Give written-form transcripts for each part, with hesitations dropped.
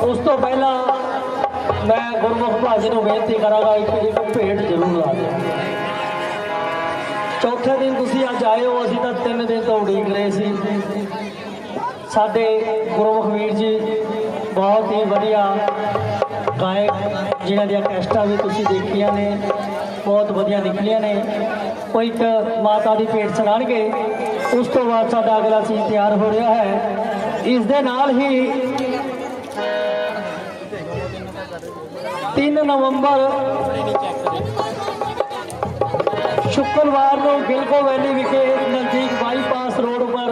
उस तो पहला मैं गुरमुख भाजी को बेनती करांगा एक भेंट जरूर ला दें। चौथे दिन तुसी अज आए हो, असीं तां 3 दिन तो उड़ीक रहे सी। साडे गुरमुख वीर जी बहुत ही वधिया गायक जिन्हां दी कैस्टां भी तुसी देखियां ने, बहुत वधिया निकलियां ने। वो एक माता की भेंट सुनाणगे, उस तो बाद साडा अगला सीन तैयार हो रहा है। इस दे नाल ही 3 नवंबर शुक्रवार को गिलको वैली विखे नज़दीक बाईपास रोड पर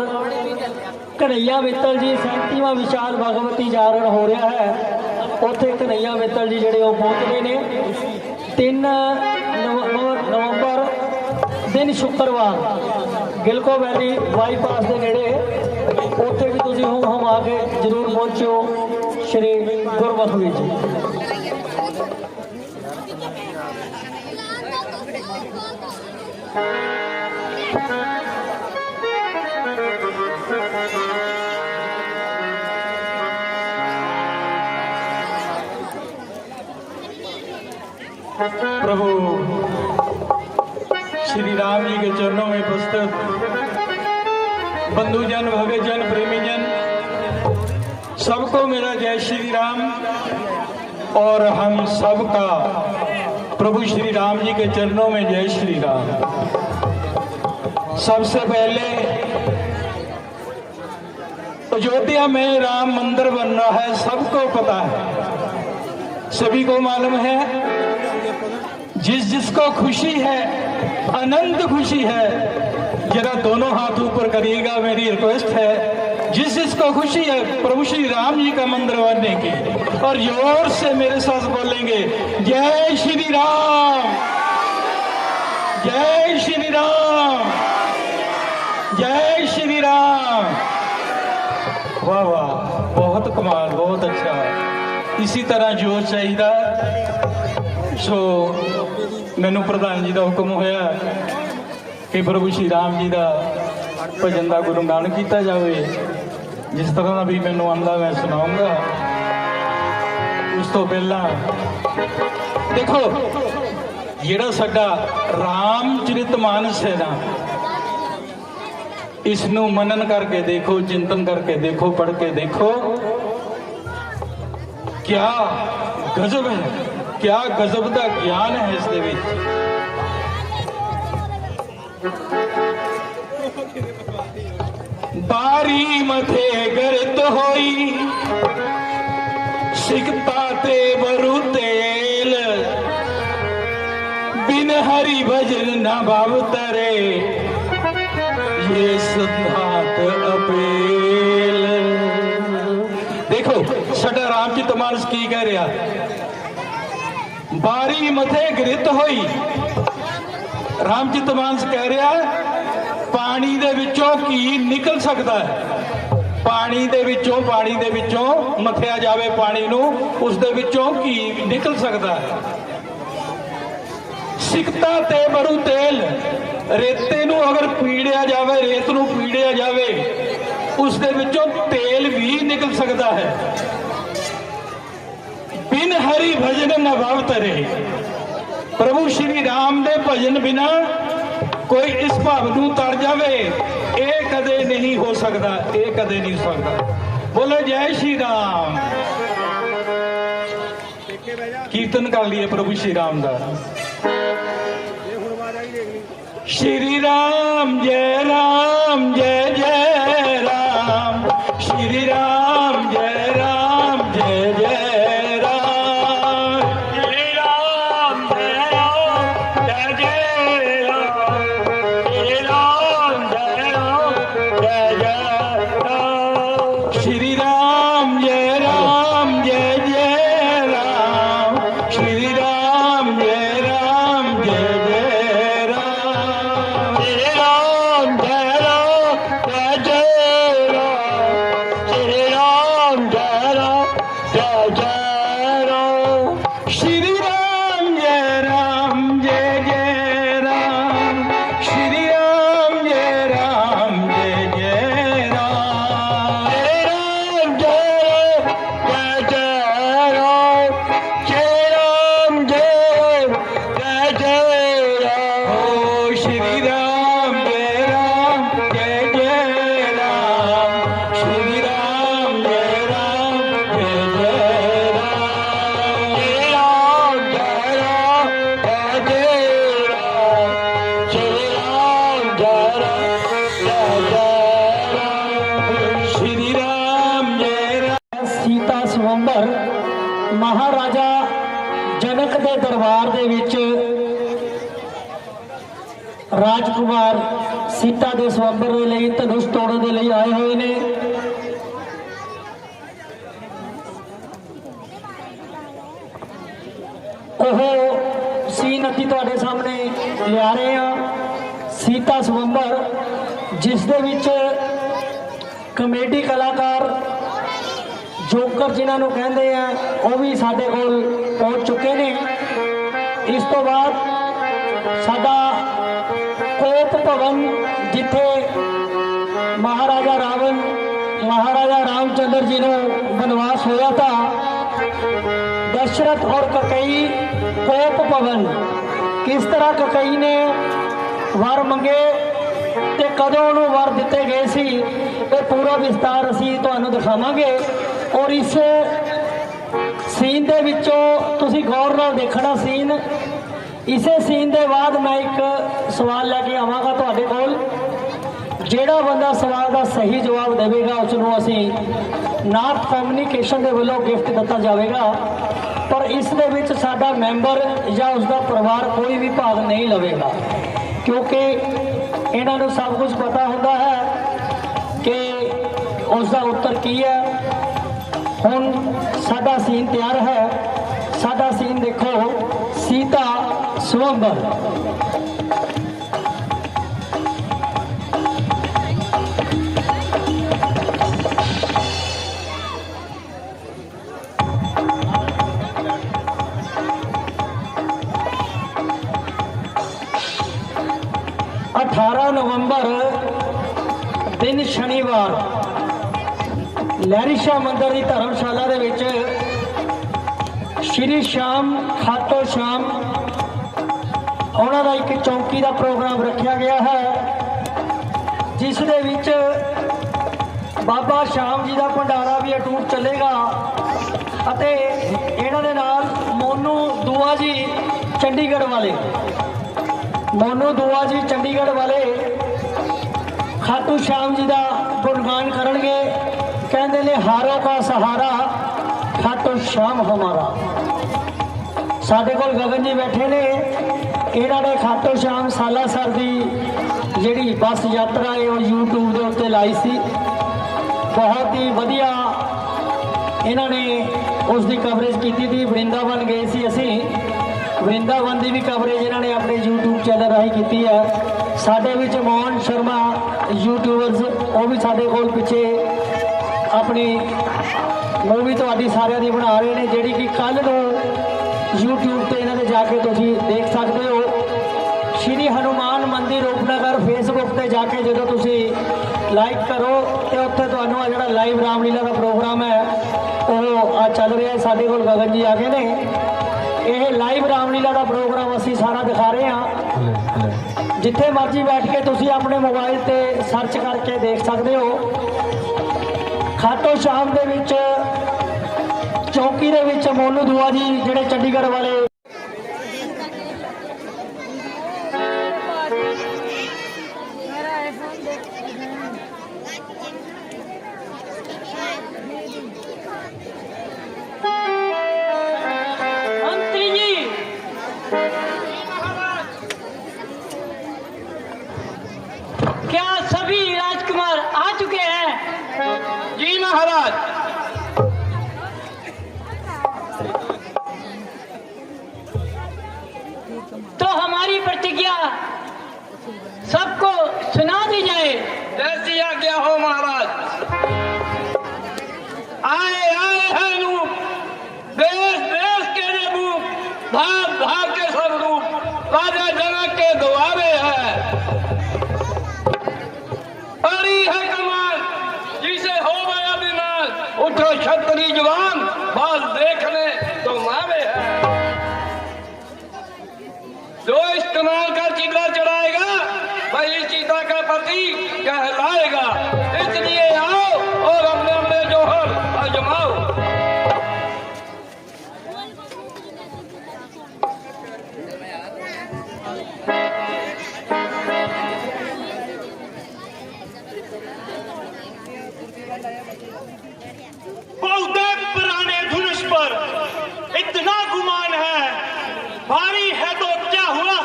कन्हैया मित्तल जी 37वां विशाल भगवती जागरण हो रहा है। उत्थे कन्हैया मित्तल जी जिहड़े पहुंचने ने 3 नवंबर दिन शुक्रवार गिलको वैली बाईपास के नेड़े। उत्थे भी तुसीं हुम हम आके जरूर पहुंचो श्री गुरमुख वीर जी। प्रभु श्री राम जी के चरणों में प्रस्तुत बंधुजन, भगतजन, प्रेमीजन, सबको मेरा जय श्री राम। और हम सबका प्रभु श्री राम जी के चरणों में जय श्री राम। सबसे पहले अयोध्या में राम मंदिर बन रहा है, सबको पता है, सभी को मालूम है। जिसको खुशी है, अनंत खुशी है, जरा दोनों हाथ ऊपर करिएगा, मेरी रिक्वेस्ट है। जिसको खुशी है प्रभु श्री राम जी का मंदिर बनने की, और जोर से मेरे साथ बोलेंगे जय श्री राम, जय श्री राम, जय श्री राम। वाह वाह, बहुत कमाल, बहुत अच्छा। इसी तरह जोर चाहिए। सो मैनू प्रधान जी का हुक्म होया कि प्रभु श्री राम जी का भजन का गुणगान किया जाए। जिस तरह का भी मैनू आंदा मैं सुनाऊंगा। उस तो पहला देखो, जिहड़ा साडा रामचरितमानस है ना, इसनू मनन करके देखो, चिंतन करके देखो, पढ़ के देखो, क्या गजब है, क्या गजब का ज्ञान है इस दे विच। बारी मथे गर्त होई, सिकता ते बरु तेल, बिन हरि भजन न भाव तरे, ये सिद्धांत अपेल। देखो साडा रामचरितमानस की कह रहा, बारी मथे गृत होई। रामचरितमानस कह रहा पानी दे विचों की निकल सकता है, पानी दे विचों मथिया जावे पानी नू, उस दे विचों की निकल सकता है। सिकता ते बरु तेल, रेते नू अगर पीड़िया जावे, रेत नू पीड़िया जावे, उस दे विचों तेल भी निकल सकता है। बिन हरि भजन न भाव तरे, प्रभु श्री राम दे भजन बिना कोई इस भाव नू तर जावे, ये कदे नहीं हो सकता, ये कदे नहीं हो सकता। बोलो जय श्री राम। कीर्तन कर लिए प्रभु श्री राम का। श्री राम जय राम, जय जय राम, श्री राम जय राम, जय जय राम, श्री राम जय राम, जय जय राम, श्री राम जय राम, जय जय राम, श्री राम जय राम, जय जय राम, श्री राम जय राम, जय जय राम, श्री राम जय राम, जय जय राम, श्री राम जय राम, जय जय राम, श्री राम जय राम, जय जय राम, श्री राम जय राम, जय जय राम, श्री राम जय जय राम, श्री राम जय जय राम, ओ श्री राम जय राम, जय जय राम, श्री राम जय राम, जय जय राम, श्री राम जय राम, जय जय राम, श्री राम जय राम, जय जय राम, श्री राम जय राम। सीता स्वयंवर महाराजा जनक ਦੇ ਦਰਬਾਰ ਦੇ ਵਿੱਚ ਰਾਜਕੁਮਾਰ ਸੀਤਾ ਦੇ ਸਵੰਬਰ ਦੇ ਲਈ ਧਨੁਸ਼ ਤੋੜਨ ਦੇ ਲਈ ਆਏ ਹੋਏ ਨੇ। ਉਹ ਸੀਨ ਅਸੀਂ ਤੁਹਾਡੇ ਸਾਹਮਣੇ ਲਿਆ ਰਹੇ ਹਾਂ। ਸੀਤਾ ਸਵੰਬਰ ਜਿਸ ਦੇ ਵਿੱਚ ਕਮੇਡੀ ਕਲਾਕਾਰ जोकर जिन्होंने कहते हैं वो भी साढ़े कोल पहुँच चुके हैं। इस तो बाद साडा कोप भवन जिथे महाराजा रावण महाराजा रामचंद्र जी को बनवास होया था, दशरथ और ककई कोप भवन किस तरह ककई ने वर मंगे ते कदों उन्होंने वर दिते गए सी, ये पूरा विस्तार असीं तुहानूं दिखावांगे। और इस सीन दे विचों तुसीं गौर नाल देखना सीन। इसे सीन दे बाद मैं एक सवाल लैके आवांगा तुहाडे कोल। ਜਿਹੜਾ ਬੰਦਾ सवाल का सही जवाब देगा उसनूं असीं नाथ कम्युनिकेशन के वलों गिफ्ट दिता जाएगा। पर इस दे विच साडा मैंबर या उसका परिवार कोई भी भाग नहीं लवेगा, क्योंकि इन्हां नूं सब कुछ पता होंदा है कि उसका उत्तर की है। हुण साडा सीन तैयार है। साडा सीन देखो, सीता स्वयंवर। 18 नवंबर दिन शनिवार लहरी शाह मंदिर की धर्मशाला दे विच श्री श्याम खाटो श्याम उन्हां दा एक चौकी का प्रोग्राम रखा गया है, जिस दे विच बाबा श्याम जी का भंडारा भी अटूट चलेगा। अते इन्हां दे नाल मोनू दुआ जी चंडीगढ़ वाले, मोनू दुआ जी चंडीगढ़ वाले खाटू श्याम जी का गुणगान करेंगे। कहते ने हारों का सहारा खाटू श्याम हमारा। साढ़े कोल गगन जी बैठे ने, इन्होंने खाटू श्याम सालासर की जिहड़ी बस यात्रा है वो यूट्यूब के उत्ते लाई सी। बहुत ही वधिया इन्होंने उसकी कवरेज की थी। वृंदावन गए सी असी, वृंदावन की भी कवरेज इन्होंने अपने यूट्यूब चैनल राही की है। साढ़े विच मोहन शर्मा यूट्यूबरस वो भी साढ़े कोल पिछे अपनी मूवी तुहाडी सारिਆਂ ਦੀ बना रहे हैं, जिहड़ी कि कल नूं यूट्यूब पर इन्होंने जाके तुसीं देख सकते हो। श्री हनुमान मंदिर रूपनगर फेसबुक पर जाके जो तुसीं लाइक करो तो उत्थे तुहानूं आ जिहड़ा लाइव रामलीला का प्रोग्राम है वो आ चल रहा है। साढ़े कोल गगन जी आ गए ने। यह लाइव रामलीला का प्रोग्राम असी सारा दिखा रहे हैं। जिथे मर्जी बैठ के तुसी अपने मोबाइल ते सर्च करके देख सकते हो। खाटो श्याम दे विच चौकी दे विच मोनू दुआ जी जिहड़े चंडीगढ़ वाले तो हमारी प्रतिज्ञा सबको सुना दी जाए। जैसी आज्ञा हो महाराज। आए आए हैं रूप, देश देश के रूप, भाग भाग के सब रूप, राजा जनक के द्वारे है। बड़ी है कमाल जिसे हो गया विनाश, उठो क्षत्रिय जवान, बाल देखने तो मारे है। जो इस्तेमाल कर चिगड़ा चढ़ाएगा वही सीता का पति कहलाएगा। इसलिए आओ और अपने अपने जोहर आजमाओ। बहुत पुराने धनुष पर इतना गुमान है, भारी है तो क्या हुआ,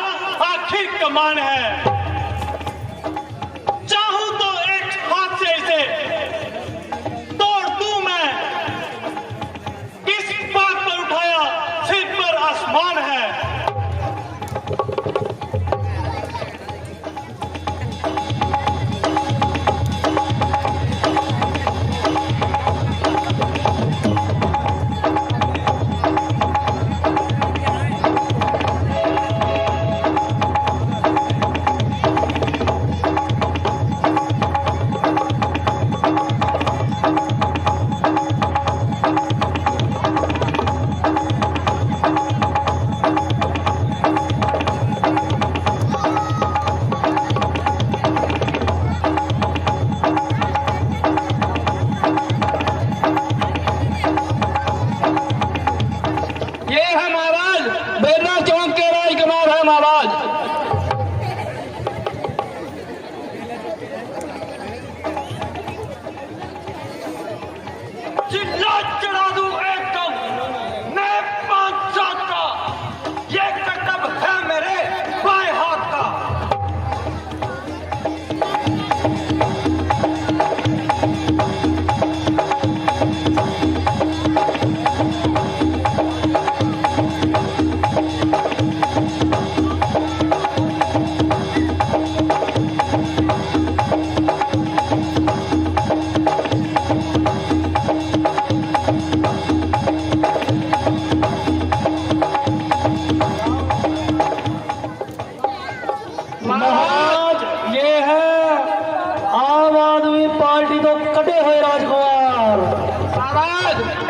आखिर कमान है। चाहूं तो एक हाथ से इसे तोड़ दूं मैं, किस बात पर उठाया सिर पर आसमान है।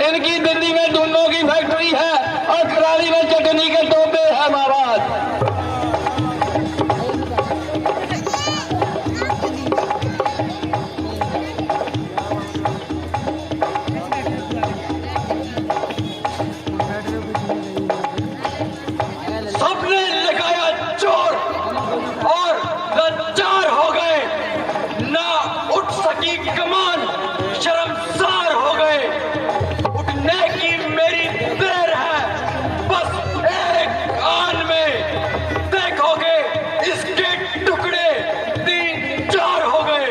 इनकी दिल्ली में दोनों की फैक्ट्री है और कराली में चटनी के टोपे है महाराज। सबने लगाया जोर और लाचार हो गए, ना उठ सकी कमान, शर्मसार हो गए। उठने की मेरी देर है, बस एक आन में देखोगे इसके टुकड़े 3-4 हो गए।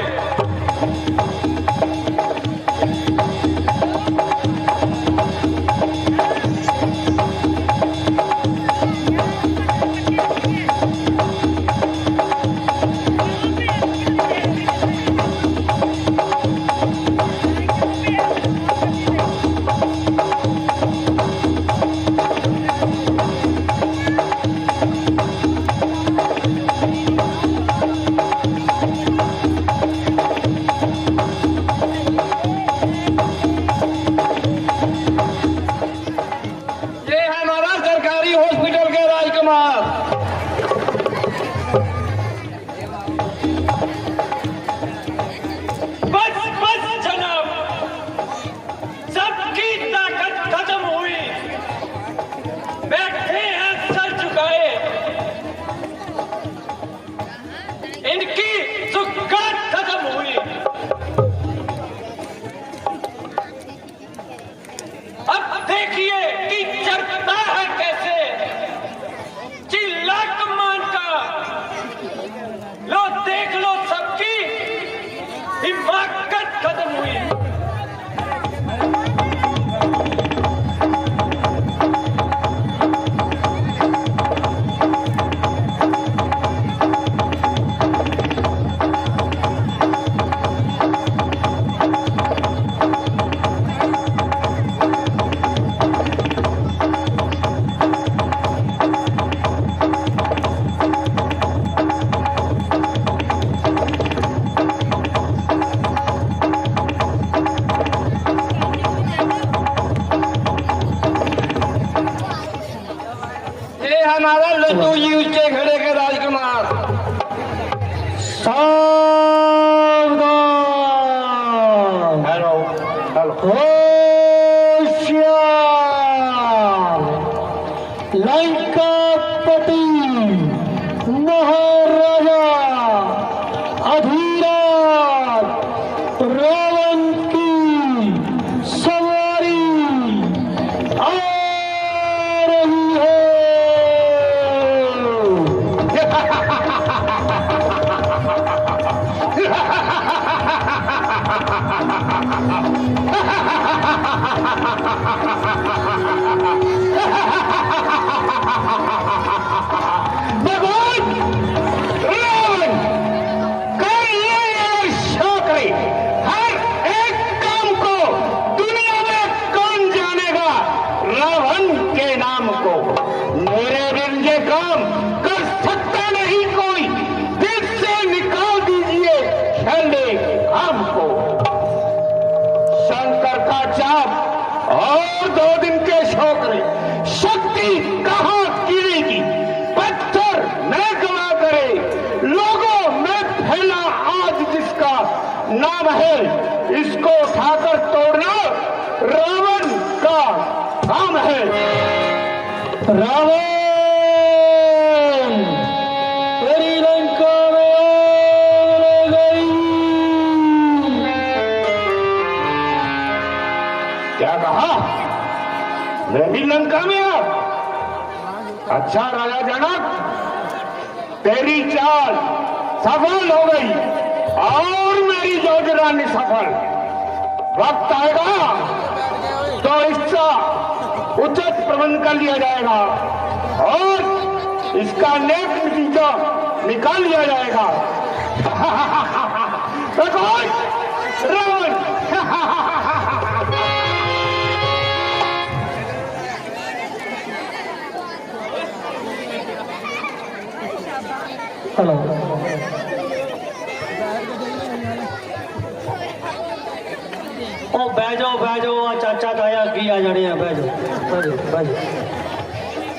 हमारा लड्डू जी ऊंचे खड़े के राजकुमार। सावधान। Hello hello. होशियार। लंकापति महाराजा अधिराज रावण की सवारी आ रही है। और 2 दिन के छोकरे शक्ति कहाँ गिरेगी, पत्थर न गवा करे, लोगों में फैला आज जिसका नाम है, इसको उठाकर तोड़ना रावण का काम है। रावण तेरी लंका में आग लग गई। क्या कहा? मेरी लंका में आप? अच्छा राजा जनक, तेरी चाल सफल हो गई और मेरी योजना निसफल। वक्त आएगा तो इसका उचित प्रबंध कर लिया जाएगा और इसका नेक नतीजा निकाल लिया जाएगा। रावण हेलो। ओ बैठ जाओ चाचा ताया ਅੱਗੇ ਆ ਜਾਣੇ ਆ। ਬਹਿ ਜਾਓ ਬਹਿ ਜਾਓ ਬਹਿ ਜਾਓ,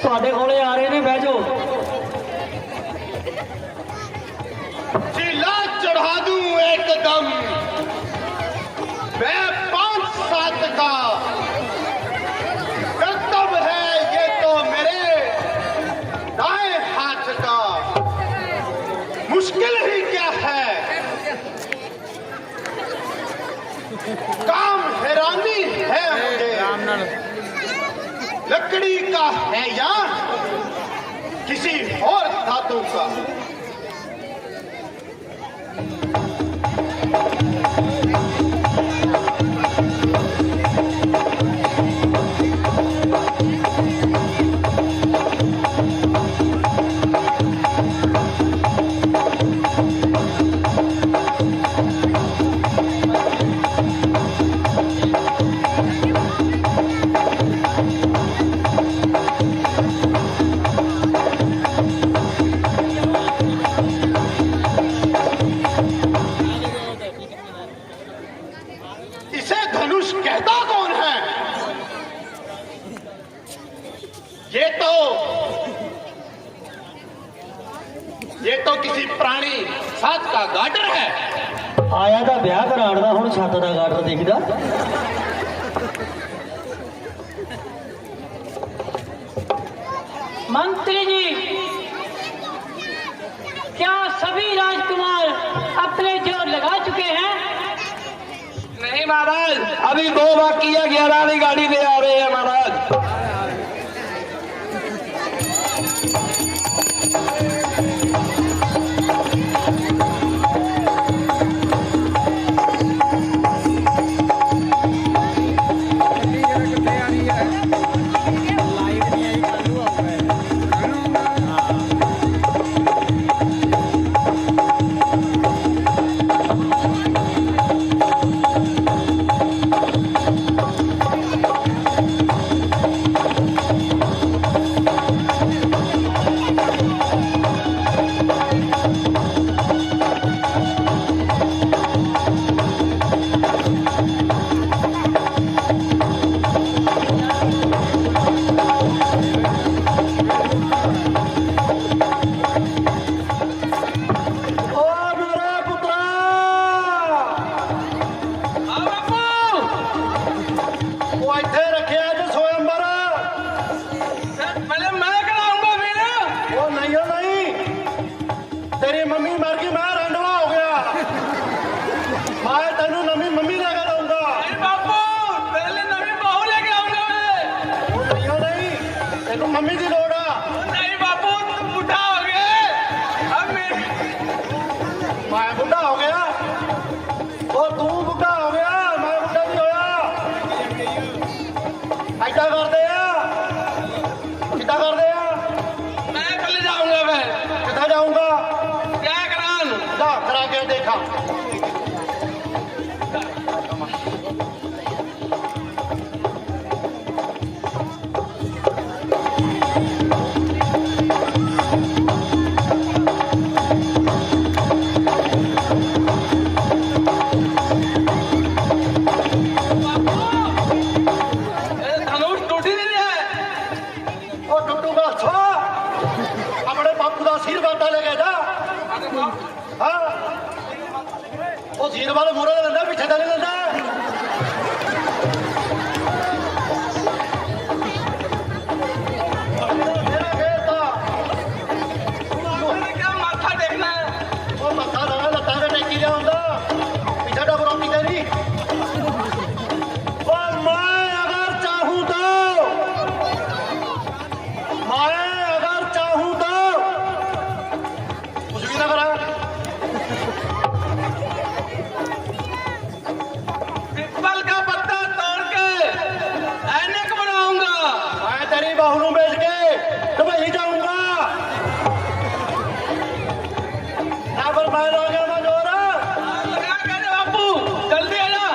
ਤੁਹਾਡੇ ਕੋਲੇ ਆ ਰਹੇ ਨੇ, ਬਹਿ ਜਾਓ। चिल्ला चढ़ा दूं एकदम मैं 5-7 का कर्तव्य है ये तो मेरे दाएं हाथ का। मुश्किल ही क्या है, काम हैरानी है मुझे। लकड़ी का है या किसी और धातु का। इसे धनुष कहता कौन है? ये तो किसी प्राणी साथ का गार्डर है। ਆਇਆ ਤਾਂ ਵਿਆਹ ਕਰਾਉਣ ਦਾ, ਹੁਣ ਛੱਤ ਦਾ ਗਾਰਡਰ ਦਿਖਦਾ। मंत्री जी, क्या सभी राजकुमार अपने जोर लगा चुके हैं? नहीं महाराज, अभी 2 बाकी है। 11 वाली गाड़ी ले आ रहे हैं महाराज। तेरी मम्मी मर गई, मैं रंडवा हो गया। मैं तेन नवी मम्मी लेकर आऊंगा। बापू पहले नवी बहू लेके आऊंगा मैं। नहीं तेन मम्मी की लोड़ आ। नहीं बापू तुम बुढ़ा हो गए, अब मेरे मैं बुढ़ा हो गया और तू बुढ़ा हो गया, मैं बुढ़ा नहीं होया। ऐसा करते कितना करते मैं कल जाऊंगा। मैं कितना जाऊंगा? क्या करान जा करा के देखा। धनुष टूट ही नहीं है। ਉਹ ਟੁੱਟੂਗਾ ਛੋ ਆਪਣੇ ਬਾਪੂ ਦਾ ਆਸ਼ੀਰਵਾਦ ਲੈ ਕੇ ਜਾ। ਹਾਂ ਉਹ ਆਸ਼ੀਰਵਾਦ ਮੂਹਰੇ ਦਾ ਲੈਂਦਾ, ਪਿੱਛੇ ਦਾ ਨਹੀਂ ਲੈਂਦਾ। ਮੇਰਾ ਖੇਤ ਤਾਂ मैंने क्या माथा देखना है। ਉਹ ਮੱਥਾ ਲਾਣਾ, ਲੱਤਾਂ ਦੇ ਟੇਕੀ ਲਿਆ ਹੁੰਦਾ, ਪਿੱਛੇ ਦਾ ਬਰੋਟੀ ਤੇ ਨਹੀਂ। ਉਹ ਮੈਂ ਅਗਰ ਚਾਹੂੰ ਤਾਂ कुछ भी ना करा। पीपल का पत्ता तोड़ के ऐनक बनाऊंगा। मैं तेरी बहू नूं बेच के दुबई जाऊंगा। पर मैं ला गया मैं जोर। लगा के दे बापू, जल्दी आ जा।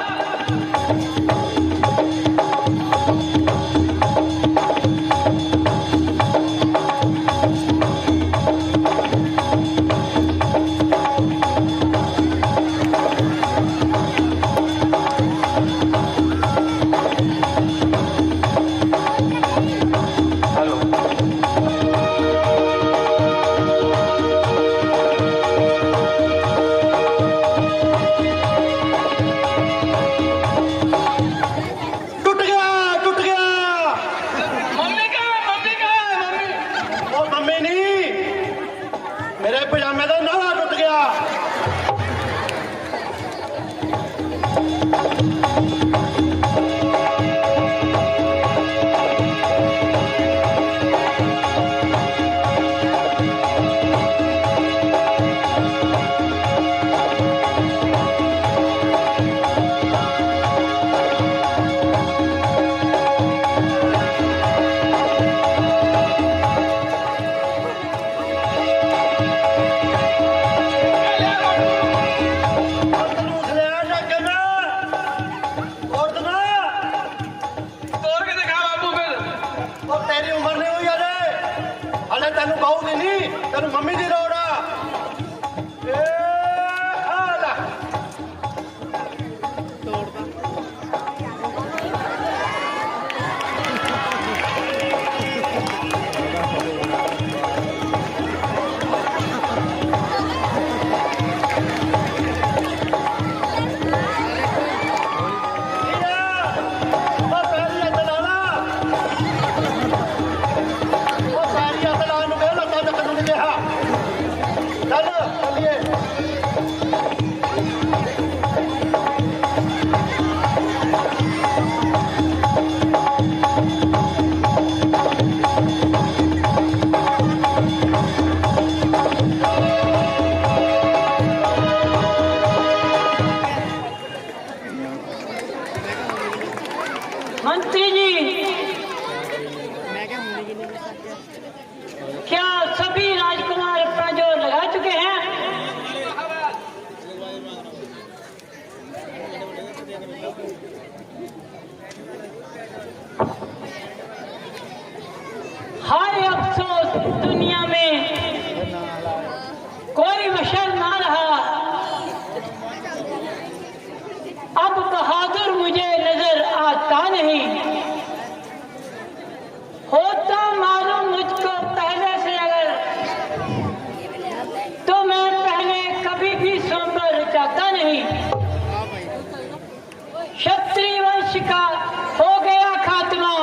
ਉਹ ਤੇਰੀ ਉਮਰ ਨਹੀਂ ਹੋਈ ਹਲੇ ਤੈਨੂੰ ਬਹੂ ਦੀ ਨਹੀਂ ਤੈਨੂੰ ਮੰਮੀ ਦੀ ਲੋੜ ਆ मंत्री जी, क्या सभी राजकुमार अपना जो लगा चुके हैं? हाय अफसोस, दुनिया में कोई मशल ना रहा। अब बहादुर मुझे नजर आता नहीं। होता मालूम मुझको पहले से अगर, तो मैं पहले कभी भी स्वयंवर चाहता नहीं। क्षत्रिय वंश का हो गया खात्मा,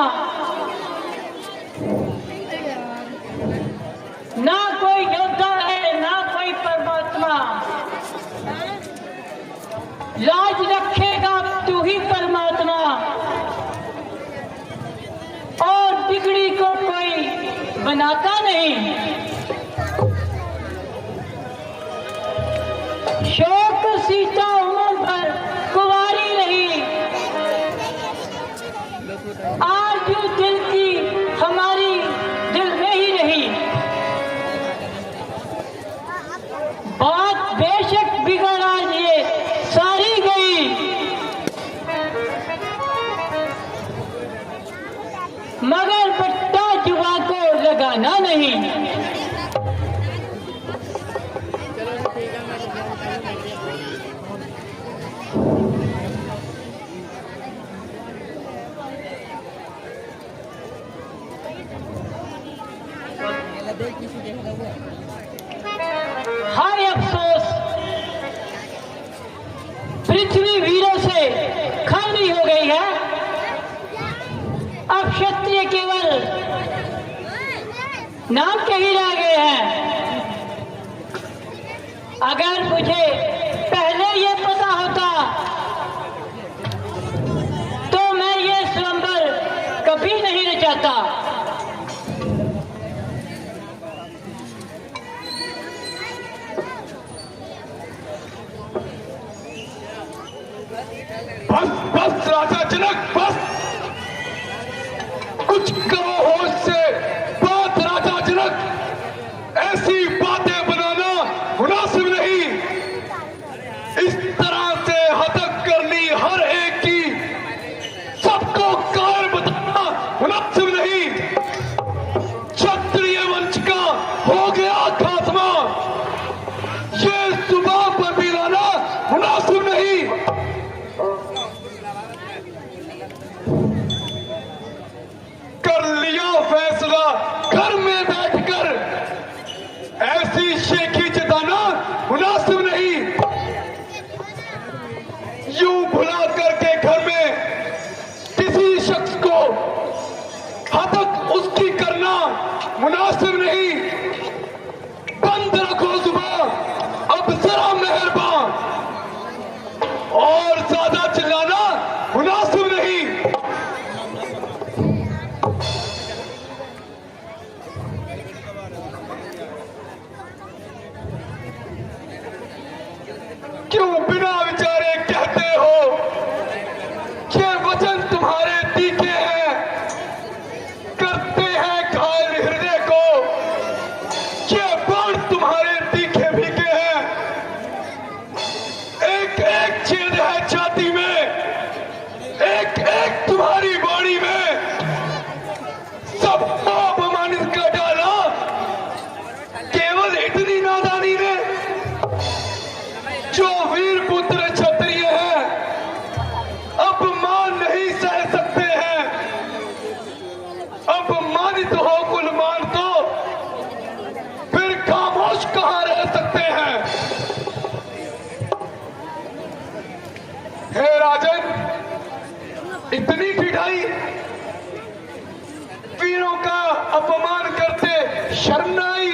ना कोई योद्धा है ना कोई परमात्मा। लाज रखेगा तू ही परमात्मा, और बिगड़ी को कोई बनाता नहीं। शोक सीता उम्र पर कुंवारी रही, आरज़ू दिल की हमारी दिल में ही रही। बात बेशक बिगड़ आज ये सारी गई, मगर पट्टा जुआ को लगाना नहीं। हाय अफसोस, पृथ्वी वीरों से खाली हो गई है। अब क्षत्रिय केवल नाम के ही रह गए हैं। अगर मुझे पहले ये पता होता तो मैं ये स्वयंवर कभी नहीं रचाता। बस बस राजा जनक, बस कुछ करो होश से बात। राजा जनक, ऐसी बातें बनाना मुनासिब नहीं। इस तरह से हतक करनी हर एक की, सबको कायर बताना मुनासिब नहीं। क्षत्रिय वंश का हो गया खात्मा, ये सुबह पर भी लाना मुनासिब नहीं। कर लिया फैसला घर में बैठकर, ऐसी शेखी जताना मुनासिब नहीं। यूं भुला करके घर में किसी शख्स को हतक उसकी करना मुनासिब नहीं। बंद रखो जुबान, अब जरा मेहरबान, और ज्यादा चिल्लाना मुनासिब नहीं। क्यों बिना विचारे कहते हो, ये वचन तुम्हारे तीखे हैं, करते हैं घायल हृदय को। अपमानित हो गुलमान तो फिर खामोश कहां रह सकते हैं? हे राजन, इतनी ढिठाई, वीरों का अपमान करते शर्म न आई?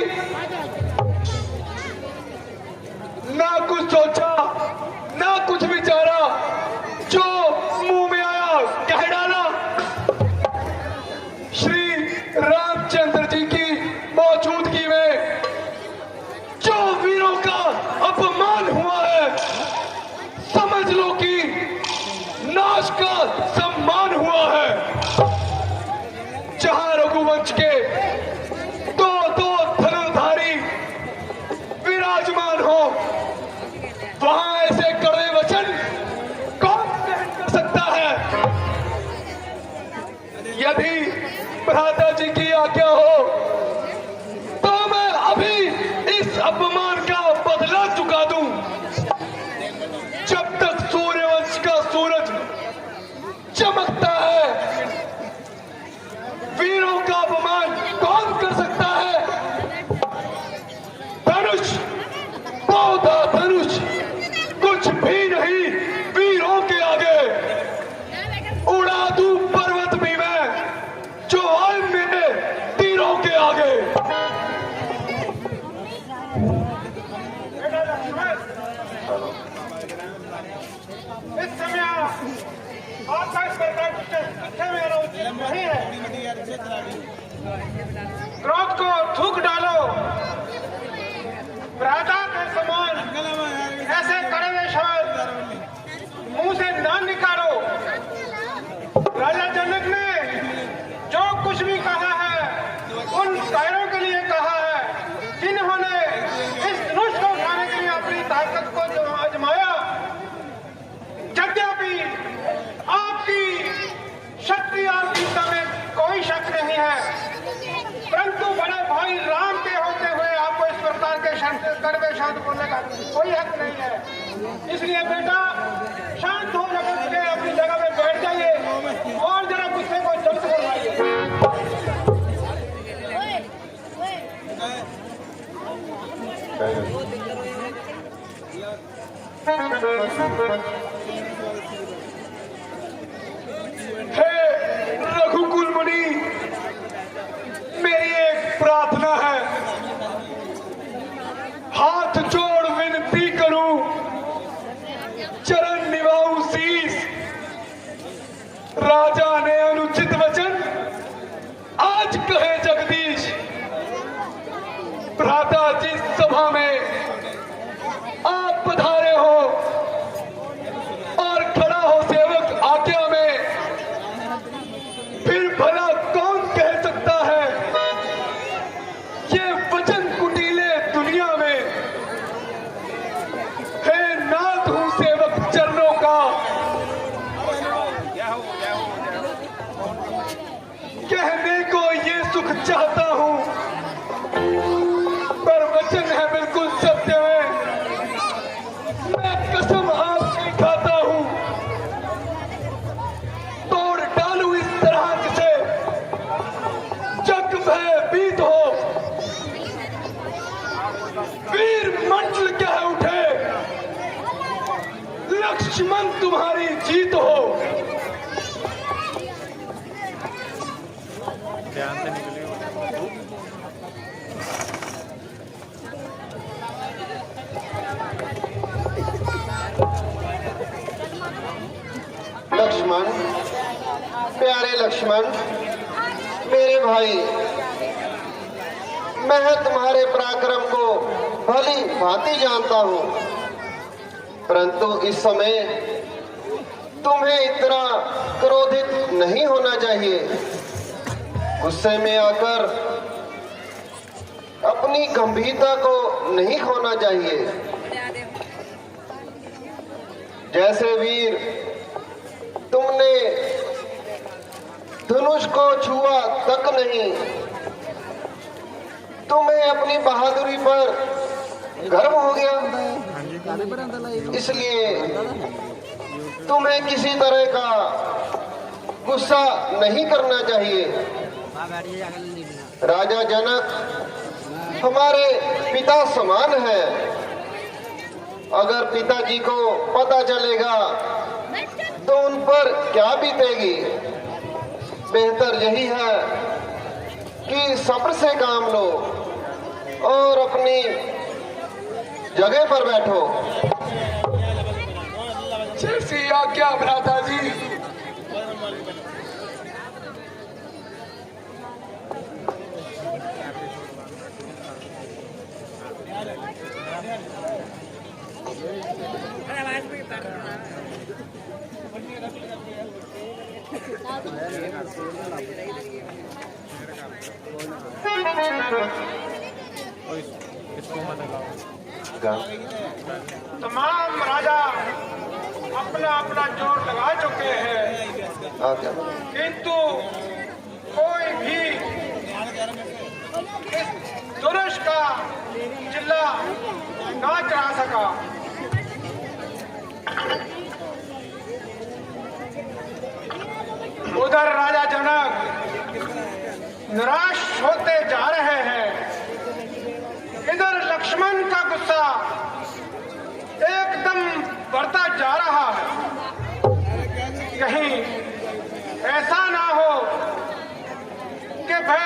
ना कुछ सोचा, ना कुछ विचारा, जो मुंह में आया कह डाला। श्री रामचंद्र जी की मौजूदगी में जो वीरों का अपमान हुआ है, समझ लो कि नाश का सम्मान हुआ है। जहां रघुवंश के दो धनुर्धारी विराजमान हो, वहां ऐसे कड़वे वचन कौन सहन कर सकता है? यदि भ्राता जी की आज्ञा हो तो मैं अभी इस अपमान का बदला चुका दूं। जब तक सूर्यवंश का सूरज चमकता है, वीरों का अपमान कौन कर सकता है? धनुष, पौधा धनुष कुछ भी नहीं वीरों के आगे। उड़ा दूं पर्वत भी मैं, जो आए मेरे तीरों के आगे। इस समय आपका इस प्रकार अच्छे में उचित नहीं है। क्रोध को थूक डालो, भ्राता के समान ऐसे कड़वे शब्द मुंह से ना निकालो। राजा जनक ने जो कुछ भी कहा है उन कायरों के लिए कहा है, जिन्होंने इस धनुष को उठाने के लिए अपनी ताकत को आजमाया। यद्यपि आपकी शक्ति और गीता में कोई शक नहीं है, परंतु बड़े भाई राम के होते हुए आपको इस प्रकार के कड़वे शब्द बोलने का कोई हक नहीं है। इसलिए बेटा शांत हो के अपनी जगह में बैठ जाइए और जरा गुस्से को जल्द करवाइए। हे रघुकुल मुनि, मेरी एक प्रार्थना है, हाथ जोड़ विनती करूं, चरण निभाऊं शीस। राजा ने अनुचित वचन आज कहे जगदीश। भ्राता जिस सभा में आप पधारे हो और खड़ा हो सेवक आज्ञा में, फिर भला कौन कह सकता है ये वचन कुटीले दुनिया में? हे नाथ हूं सेवक चरणों का, कहने को ये सुख चाहता हूं, पर वचन है बिल्कुल सत्य है। मैं कसम आपकी खाता हूं, तोड़ डालू इस तरह से जग भयभीत हो, वीर मंडल कह उठे, लक्ष्मण तुम्हारी जीत हो। लक्ष्मण, प्यारे लक्ष्मण, मेरे भाई, मैं तुम्हारे पराक्रम को भली भांति जानता हूं, परंतु इस समय तुम्हें इतना क्रोधित नहीं होना चाहिए। गुस्से में आकर अपनी गंभीरता को नहीं खोना चाहिए। जैसे वीर तुमने धनुष को छुआ तक नहीं, तुम्हें अपनी बहादुरी पर गर्व हो गया, इसलिए तुम्हें किसी तरह का गुस्सा नहीं करना चाहिए। राजा जनक हमारे पिता समान है। अगर पिताजी को पता चलेगा तो उन पर क्या बीतेगी। बेहतर यही है कि सब्र से काम लो और अपनी जगह पर बैठो। जैसी आज्ञा भ्राता जी। तमाम राजा अपना अपना जोर लगा चुके हैं, किंतु कोई भी इस दुरुष का चिल्ला ना चढ़ा सका। उधर राजा जनक निराश होते जा रहे हैं। इधर लक्ष्मण का गुस्सा एकदम बढ़ता जा रहा है। कहीं ऐसा ना हो कि वह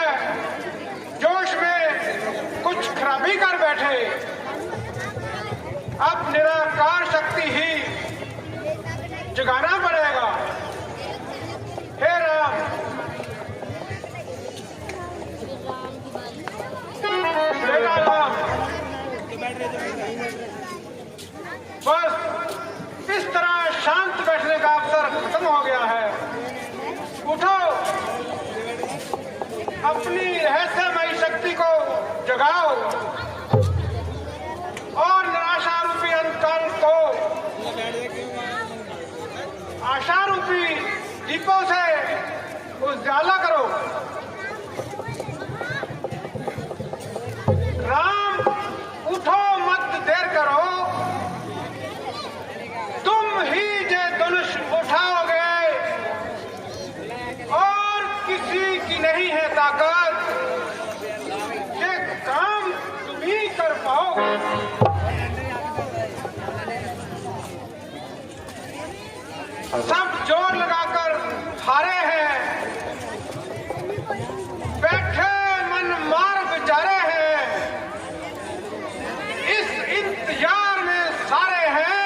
जोश में कुछ खराबी कर बैठे। अब निराकार शक्ति ही जगाना पड़ेगा। हे राम, बेटा राम, बस इस तरह शांत बैठने का अवसर खत्म हो गया है। उठो, अपनी रहस्यमयी शक्ति को जगाओ और निराशा रूपी अंधकार को आशा रूपी दीपों से उजाला करो। राम, उठो, मत देर करो। तुम ही जे धनुष उठाओगे और किसी की नहीं है ताकत। ये काम तुम ही कर पाओगे। सब जोर लगाकर हारे हैं, बैठे मन मार विचारे हैं। इस इंतजार में सारे हैं,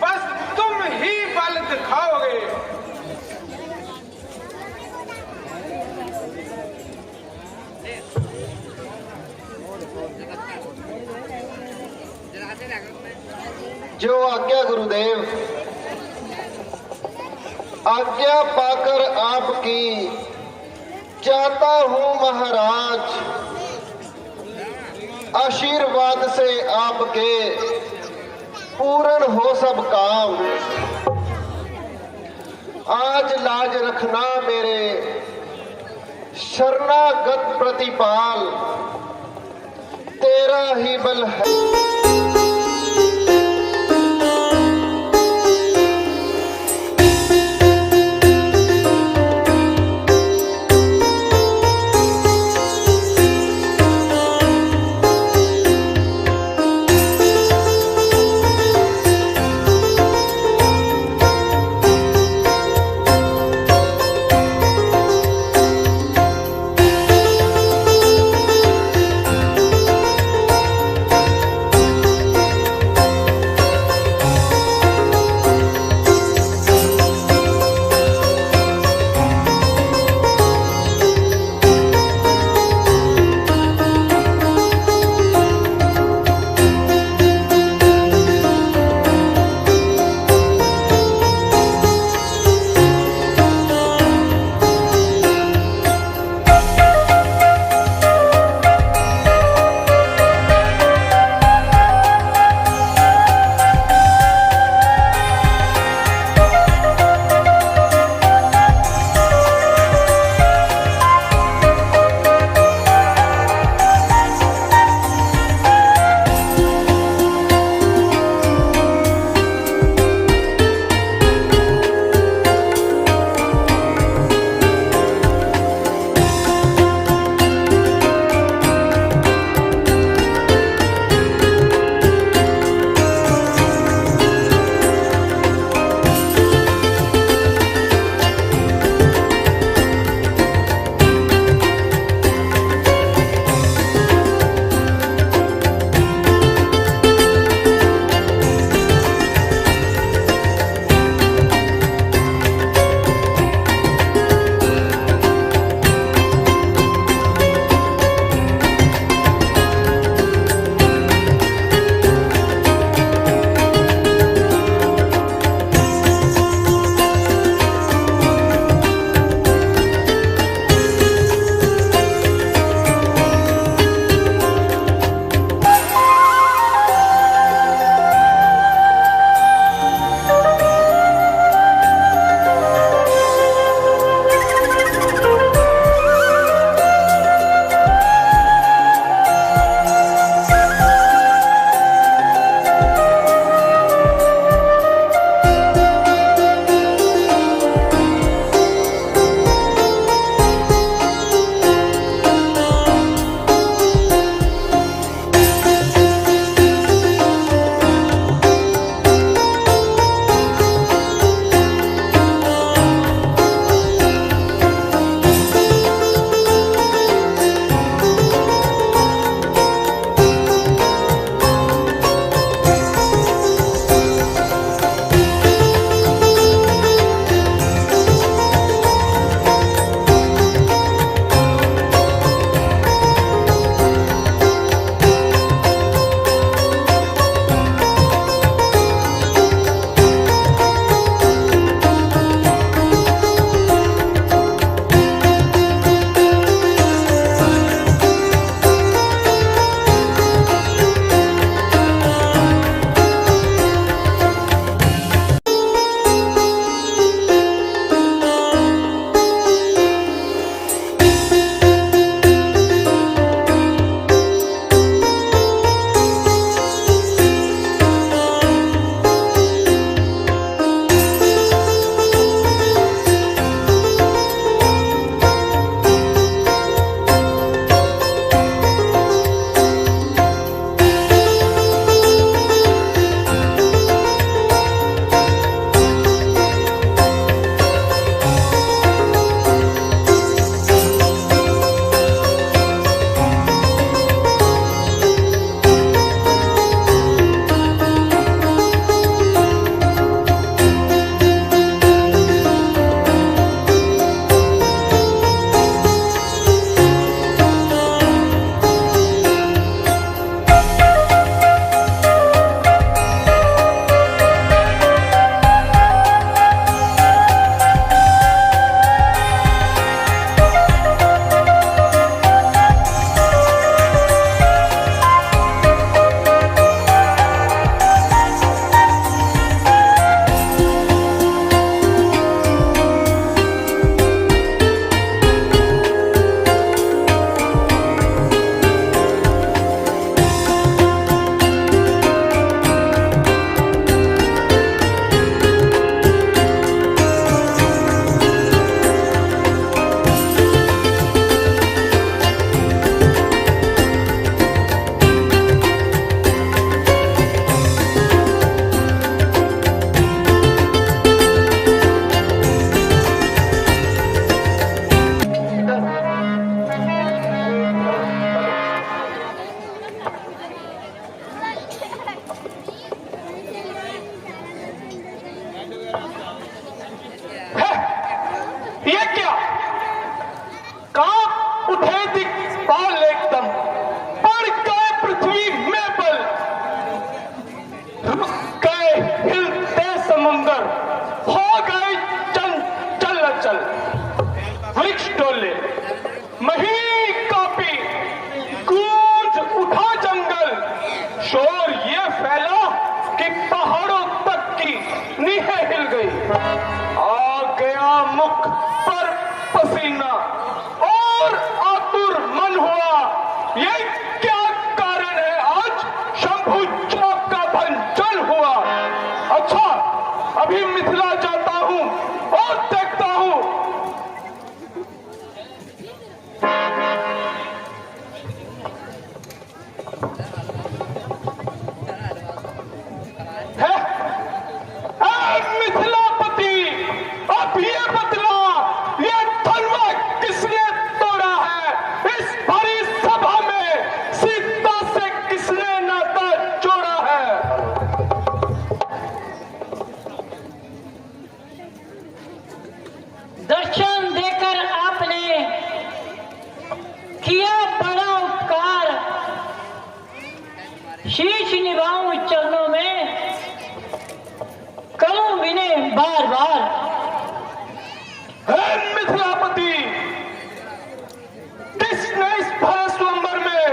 बस तुम ही बल दिखाओगे। जो आज्ञा गुरुदेव। आज्ञा पाकर आपकी चाहता हूँ महाराज, आशीर्वाद से आपके पूर्ण हो सब काम। आज लाज रखना मेरे शरणागत प्रतिपाल, तेरा ही बल है। वृक्ष डोले, मही कापी, गूंज उठा जंगल, शोर ये फैला कि पहाड़ों तक की नींहें हिल गई। आ गया मुख पर पसीना और आतुर मन हुआ, ये क्या कारण है आज शंभू चौक का भंजन हुआ। अच्छा, अभी मिथिला जाता हूं और देखता हूं। मिथिलापति, अब ये बदला, ये धनवा किसने तोड़ा है? इस भरी सभा में सीता से किसने नाता जोड़ा है? दर्शन देकर आपने किया बड़ा उपकार, शीश निभाऊं चरणों में, करूं विनय बार बार। हे मिथिलापति, किसने इस भरे स्वयंवर में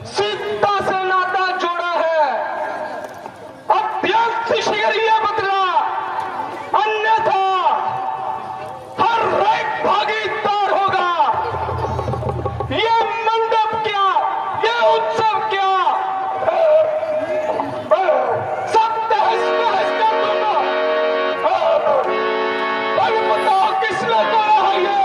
सीता से नाता जोड़ा है? अत्यंत शीघ्र यह बदला, अन्यथा हर एक भागीदार होगा। ये मंडप क्या, ये उत्सव क्या, सब तहस नहस कर दूंगा। अभी बताओ किसने तोड़ा है ये?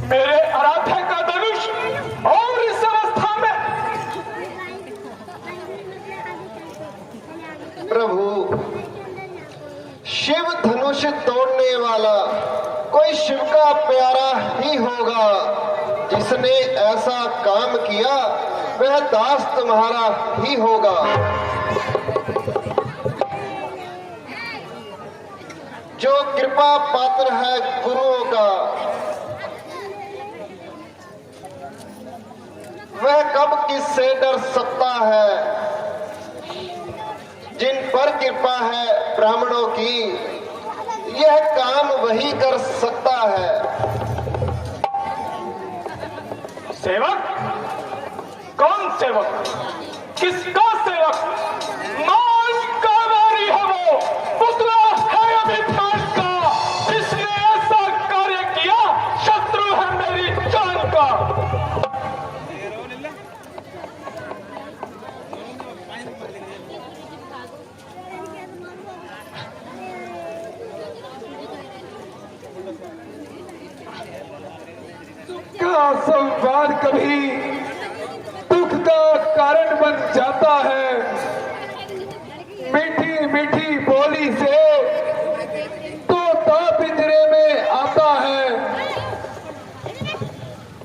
मेरे आराध्य का धनुष और इस अवस्था में। प्रभु, शिव धनुष तोड़ने वाला कोई शिव का प्यारा ही होगा। जिसने ऐसा काम किया वह दास तुम्हारा ही होगा। जो कृपा पात्र है गुरुओं का, वह कब किससे डर सकता है। जिन पर कृपा है ब्राह्मणों की, यह काम वही कर सकता है। सेवक? कौन सेवक? किसका सेवक? मान का वारी है वो, पुतला है अभिमान का। जिसने ऐसा कार्य किया, शत्रु है मेरी जान का। क्या संवाद कभी दुख का कारण बन जाता है? मीठी मीठी बोली से तोता पिंजरे में आता है।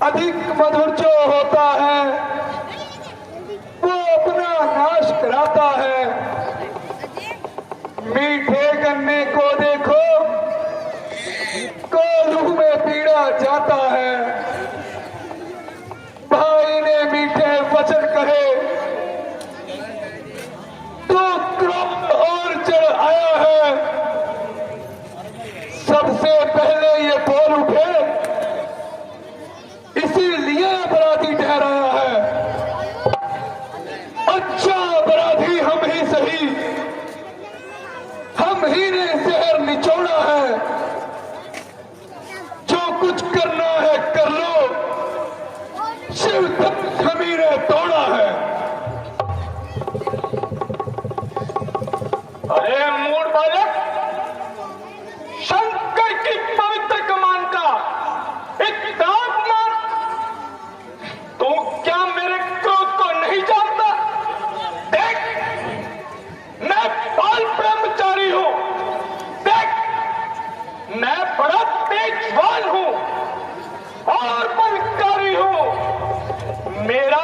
अधिक मधुर जो होता है वो अपना नाश कराता है। मीठे गन्ने को देखो, कोल्हू में पीड़ा जाता है। भाई ने मीठे वचन कहे तो क्रोध और चढ़ आया है। सबसे पहले ये बोल उठे, इसीलिए अपराधी ठहराया है। अच्छा अपराधी हम ही सही, हम ही ने शहर निचोड़ा है। जो कुछ करना है कर लो, शिव तक हमी ने तोड़ा है। अरे मूड बालक, शंकर की पवित्र कमान का एक दांत मार। तू क्या मेरे क्रोध को नहीं जानता? देख, मैं बाल ब्रह्मचारी हूं। देख, मैं बड़ा तेजवान हूं और बलकारी हूं। मेरा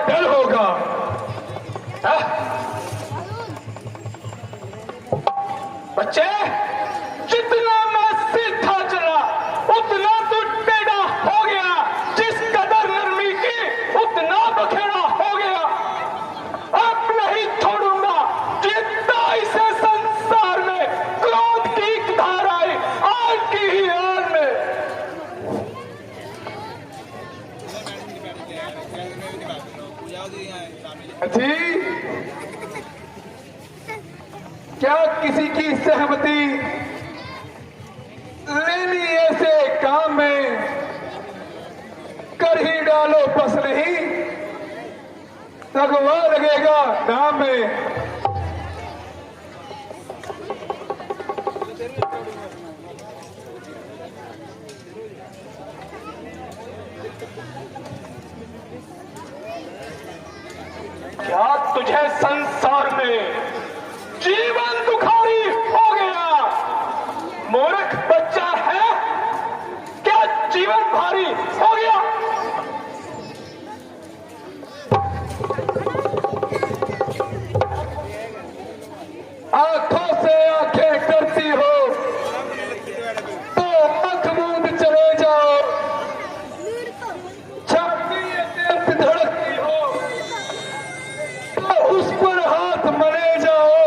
डर होगा। बच्चे, जितना मैं सीधा चला उतना तू टेढ़ा हो गया, जिस कदर नरमी की उतना बखेड़ा हो गया। अब नहीं छोड़ूंगा जितना इसे संसार में क्रोध की धार आई आग की ही आग में। जी, क्या किसी की सहमति लेनी ऐसे काम में? कर ही डालो बस नहीं, लगवा लगेगा नाम में। क्या तुझे संसार में जीवन दुखारी हो गया? मूर्ख बच्चा है क्या जीवन भारी हो गया? आंखों से आंखें करती हो तो आंख मूंद चले जाओ। छाती तेज धड़कती हो तो उस पर हाथ मले जाओ।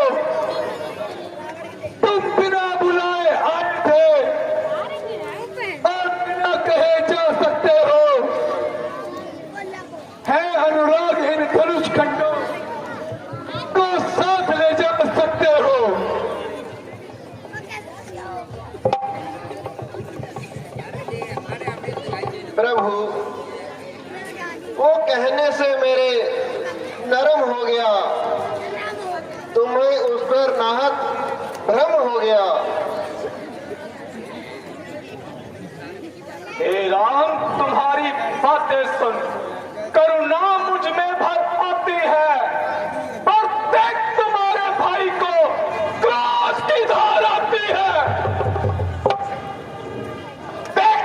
तुम बिना बुलाए आए थे और बिना कहे जा सकते हो। है अनुराग इन धनुष खंडों को साथ ले जा सकते हो। प्रभु, वो कहने से मेरे नरम हो गया, तुम्हें उस पर नाहक भ्रम हो गया। हे राम, तुम्हारी बातें सुन करुणा मुझ में भर आती है, पर देख तुम्हारे भाई को क्रोध की धार आती है। देख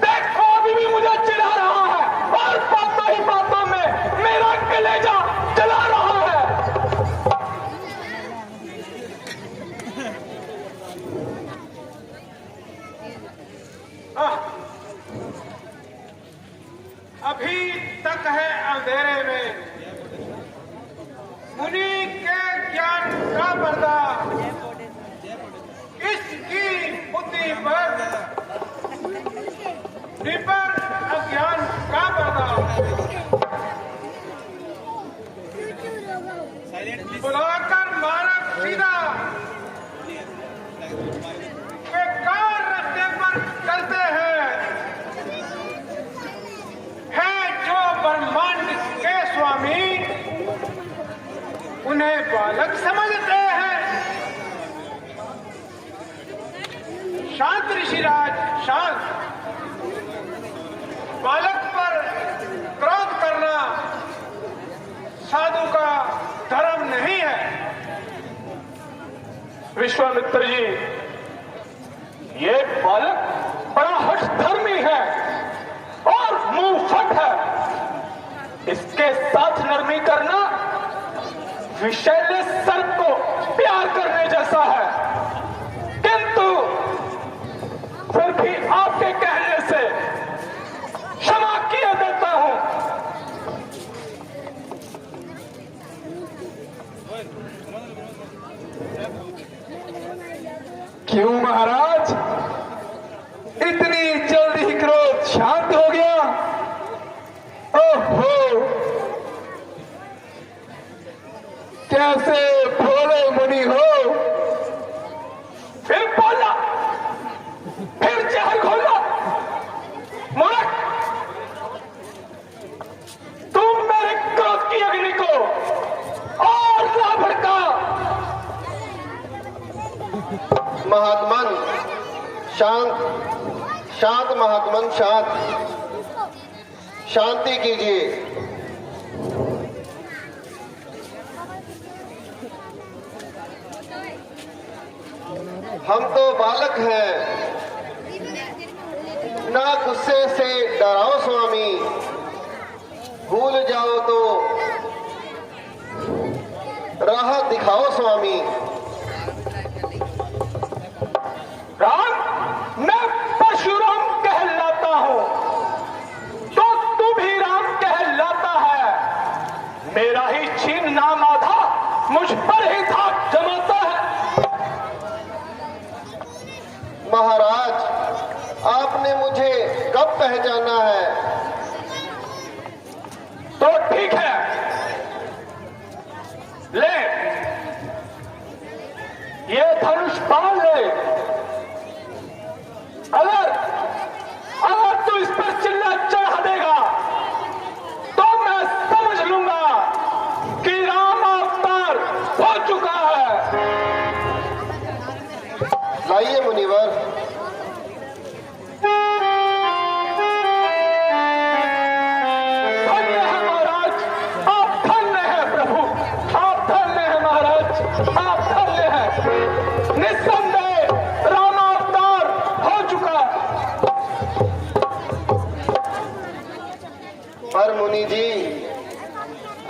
देख, वो अभी भी मुझे चिढ़ा रहा है और बातों ही बातों में मेरा कलेजा जला रहा है। अभी तक है अंधेरे में, मुनि के ज्ञान का पर्दा इसकी बुद्धि पर निपर अज्ञान का पर्दा। बुलाकर मानव सीधा बेकार रास्ते पर चलते हैं। है जो ब्रह्मांड के स्वामी उन्हें बालक समझते हैं। शांत ऋषिराज शांत। बालक पर क्रोध करना साधु का धर्म नहीं है। विश्वामित्र जी, ये बालक बड़ा हठधर्मी है और मुंहफट है। इसके साथ नरमी करना विषैले सर्प को प्यार करने जैसा है। किंतु फिर भी आपके कहने से क्षमा किए देता हूं। क्यों महाराज, इतनी जल्दी ही क्रोध शांत हो गया? ओहो, कैसे भोले मुनि हो। फिर बोला, फिर जहर घोला। मूर्ख, तुम मेरे क्रोध की अग्नि को और ना भड़का। महात्मन शांत, शांत महात्मन शांत, शांति कीजिए। हम तो बालक हैं, ना गुस्से से डराओ स्वामी। भूल जाओ तो पर मुनि जी,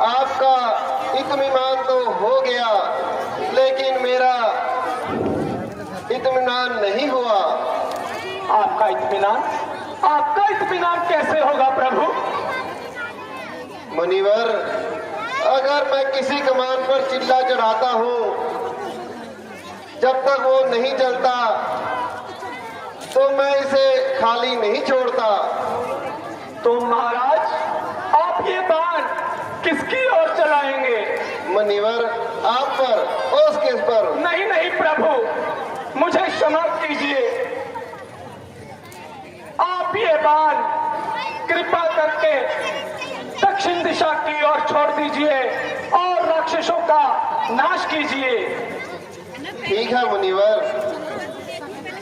आपका इत्मीनान तो हो गया, लेकिन मेरा इत्मीनान नहीं हुआ। आपका इत्मीनान? आपका इत्मीनान कैसे होगा प्रभु? मुनिवर, अगर मैं किसी कमान पर चिल्ला चढ़ाता हूँ, जब तक वो नहीं जलता तो मैं इसे खाली नहीं छोड़ता। तो महाराज, आप ये बाण किसकी ओर चलाएंगे? मुनिवर, आप पर और किस पर? नहीं नहीं प्रभु, मुझे क्षमा कीजिए। आप ये बाण कृपा करके दक्षिण दिशा की ओर छोड़ दीजिए और राक्षसों का नाश कीजिए। ठीक है मुनिवर।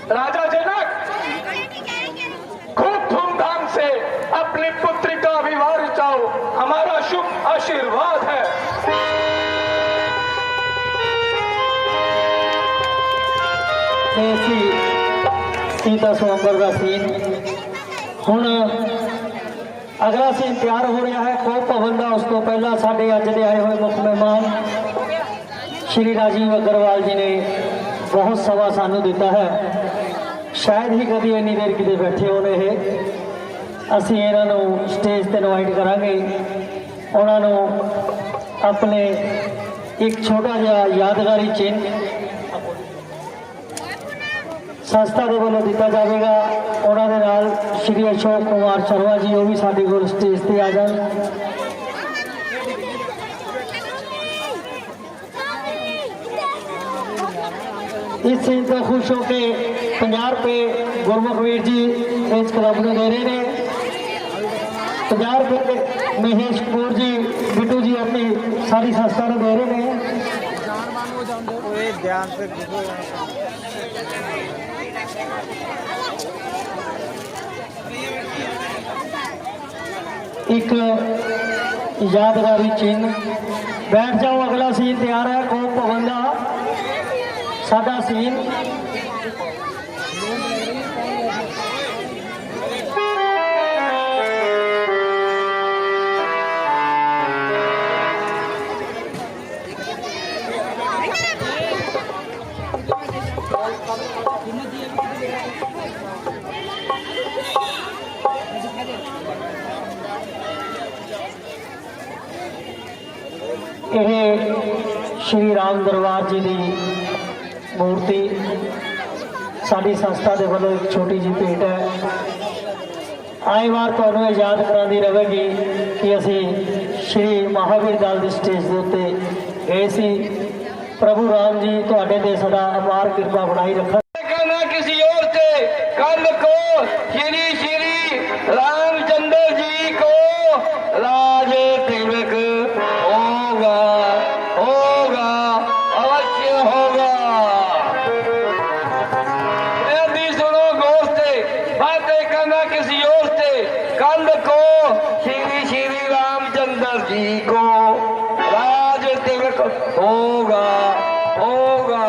राजा जनक, खूब धूमधाम से अपनी पुत्री का विवाह रचाओ, हमारा शुभ आशीर्वाद है। ऐसी सीता स्वयंवर का सीन ਹੁਣ ਅਗਲਾ ਸੀਨ ਤਿਆਰ ਹੋ ਰਿਹਾ ਹੈ ਕੋਪ ਭਵਨ ਦਾ। ਉਸ ਤੋਂ ਪਹਿਲਾਂ ਸਾਡੇ ਅੱਜ ਦੇ ਆਏ ਹੋਏ ਮੁੱਖ ਮਹਿਮਾਨ ਸ਼੍ਰੀ ਰਾਜੀਵ ਅਗਰਵਾਲ ਜੀ ਨੇ ਬਹੁਤ ਸਮਾਂ ਸਾਨੂੰ ਦਿੱਤਾ ਹੈ। ਸ਼ਾਇਦ ਹੀ ਕਦੀ ਇੰਨੀ ਦੇਰ ਕਿਤੇ ਬੈਠੇ ਹੋਣ ਇਹ। ਅਸੀਂ ਇਹਨਾਂ ਨੂੰ ਸਟੇਜ ਤੇ ਇਨਵਾਈਟ ਕਰਾਂਗੇ। ਉਹਨਾਂ ਨੂੰ ਆਪਣੇ ਇੱਕ ਛੋਟਾ ਜਿਹਾ ਯਾਦਗਾਰੀ ਚਿੰਨ੍ਹ ਸੰਸਥਾ ਦੇ ਵੱਲੋਂ ਦਿੱਤਾ ਜਾਵੇਗਾ। ਉਹਨਾਂ ਦੇ ਨਾਲ ਸ਼੍ਰੀ ਅਸ਼ੋਕ ਕੁਮਾਰ ਸ਼ਰਮਾ ਜੀ, ਉਹ ਵੀ ਸਾਡੇ ਕੋਲ ਸਟੇਜ ਤੇ ਆ ਜਾਣ। ਇਸ ਸੀਨ ਤੋਂ ਖੁਸ਼ ਹੋ ਕੇ 50 ਰੁਪਏ ਗੁਰਮੁਖ ਵੀਰ ਜੀ ਇਸ ਕਲੱਬ ਨੂੰ ਦੇ ਰਹੇ ਨੇ। 50 ਰੁਪਏ ਮਹੇਸ਼ ਕਪੂਰ ਜੀ ਬਿੱਟੂ ਜੀ ਆਪਣੀ ਸਾਰੀ ਸੰਸਥਾ ਨੂੰ ਦੇ ਰਹੇ ਨੇ। एक यादगारी चिन्ह। बैठ जाओ, अगला सीन तैयार है कोप भवन का। साडा सीन ਇਹ ਸ਼੍ਰੀ ਰਾਮ ਦਰਬਾਰ ਜੀ ਦੀ ਮੂਰਤੀ ਸਾਡੀ ਸੰਸਥਾ ਦੇ ਵੱਲੋਂ ਇੱਕ ਛੋਟੀ ਜਿਹੀ ਭੇਟ ਹੈ। ਆਏ ਵਾਰ ਤੁਹਾਨੂੰ ਇਹ ਯਾਦ ਕਰਾਉਂਦੀ ਰਹੇਗੀ ਕਿ ਅਸੀਂ ਸ਼੍ਰੀ ਮਹਾਵੀਰ ਦਲ ਦੀ ਸਟੇਜ ਦੇ ਉੱਤੇ ਗਏ ਸੀ। ਪ੍ਰਭੂ ਰਾਮ ਜੀ ਤੁਹਾਡੇ ਤੇ ਸਦਾ ਅਪਾਰ ਕਿਰਪਾ ਬਣਾਈ ਰੱਖਣ। किसी और से कल को श्री श्री रामचंद्र जी को राज तिलक होगा, होगा, अवश्य होगा। यदि सुनो गौर से, बातें करना किसी और से, कल को श्री श्री रामचंद्र जी को राज तिलक होगा, होगा।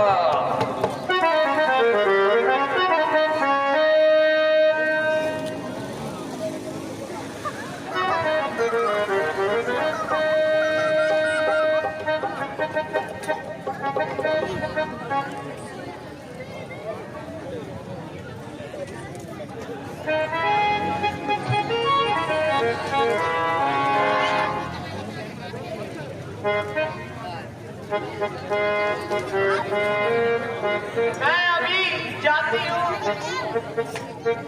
मैं अभी जाती हूँ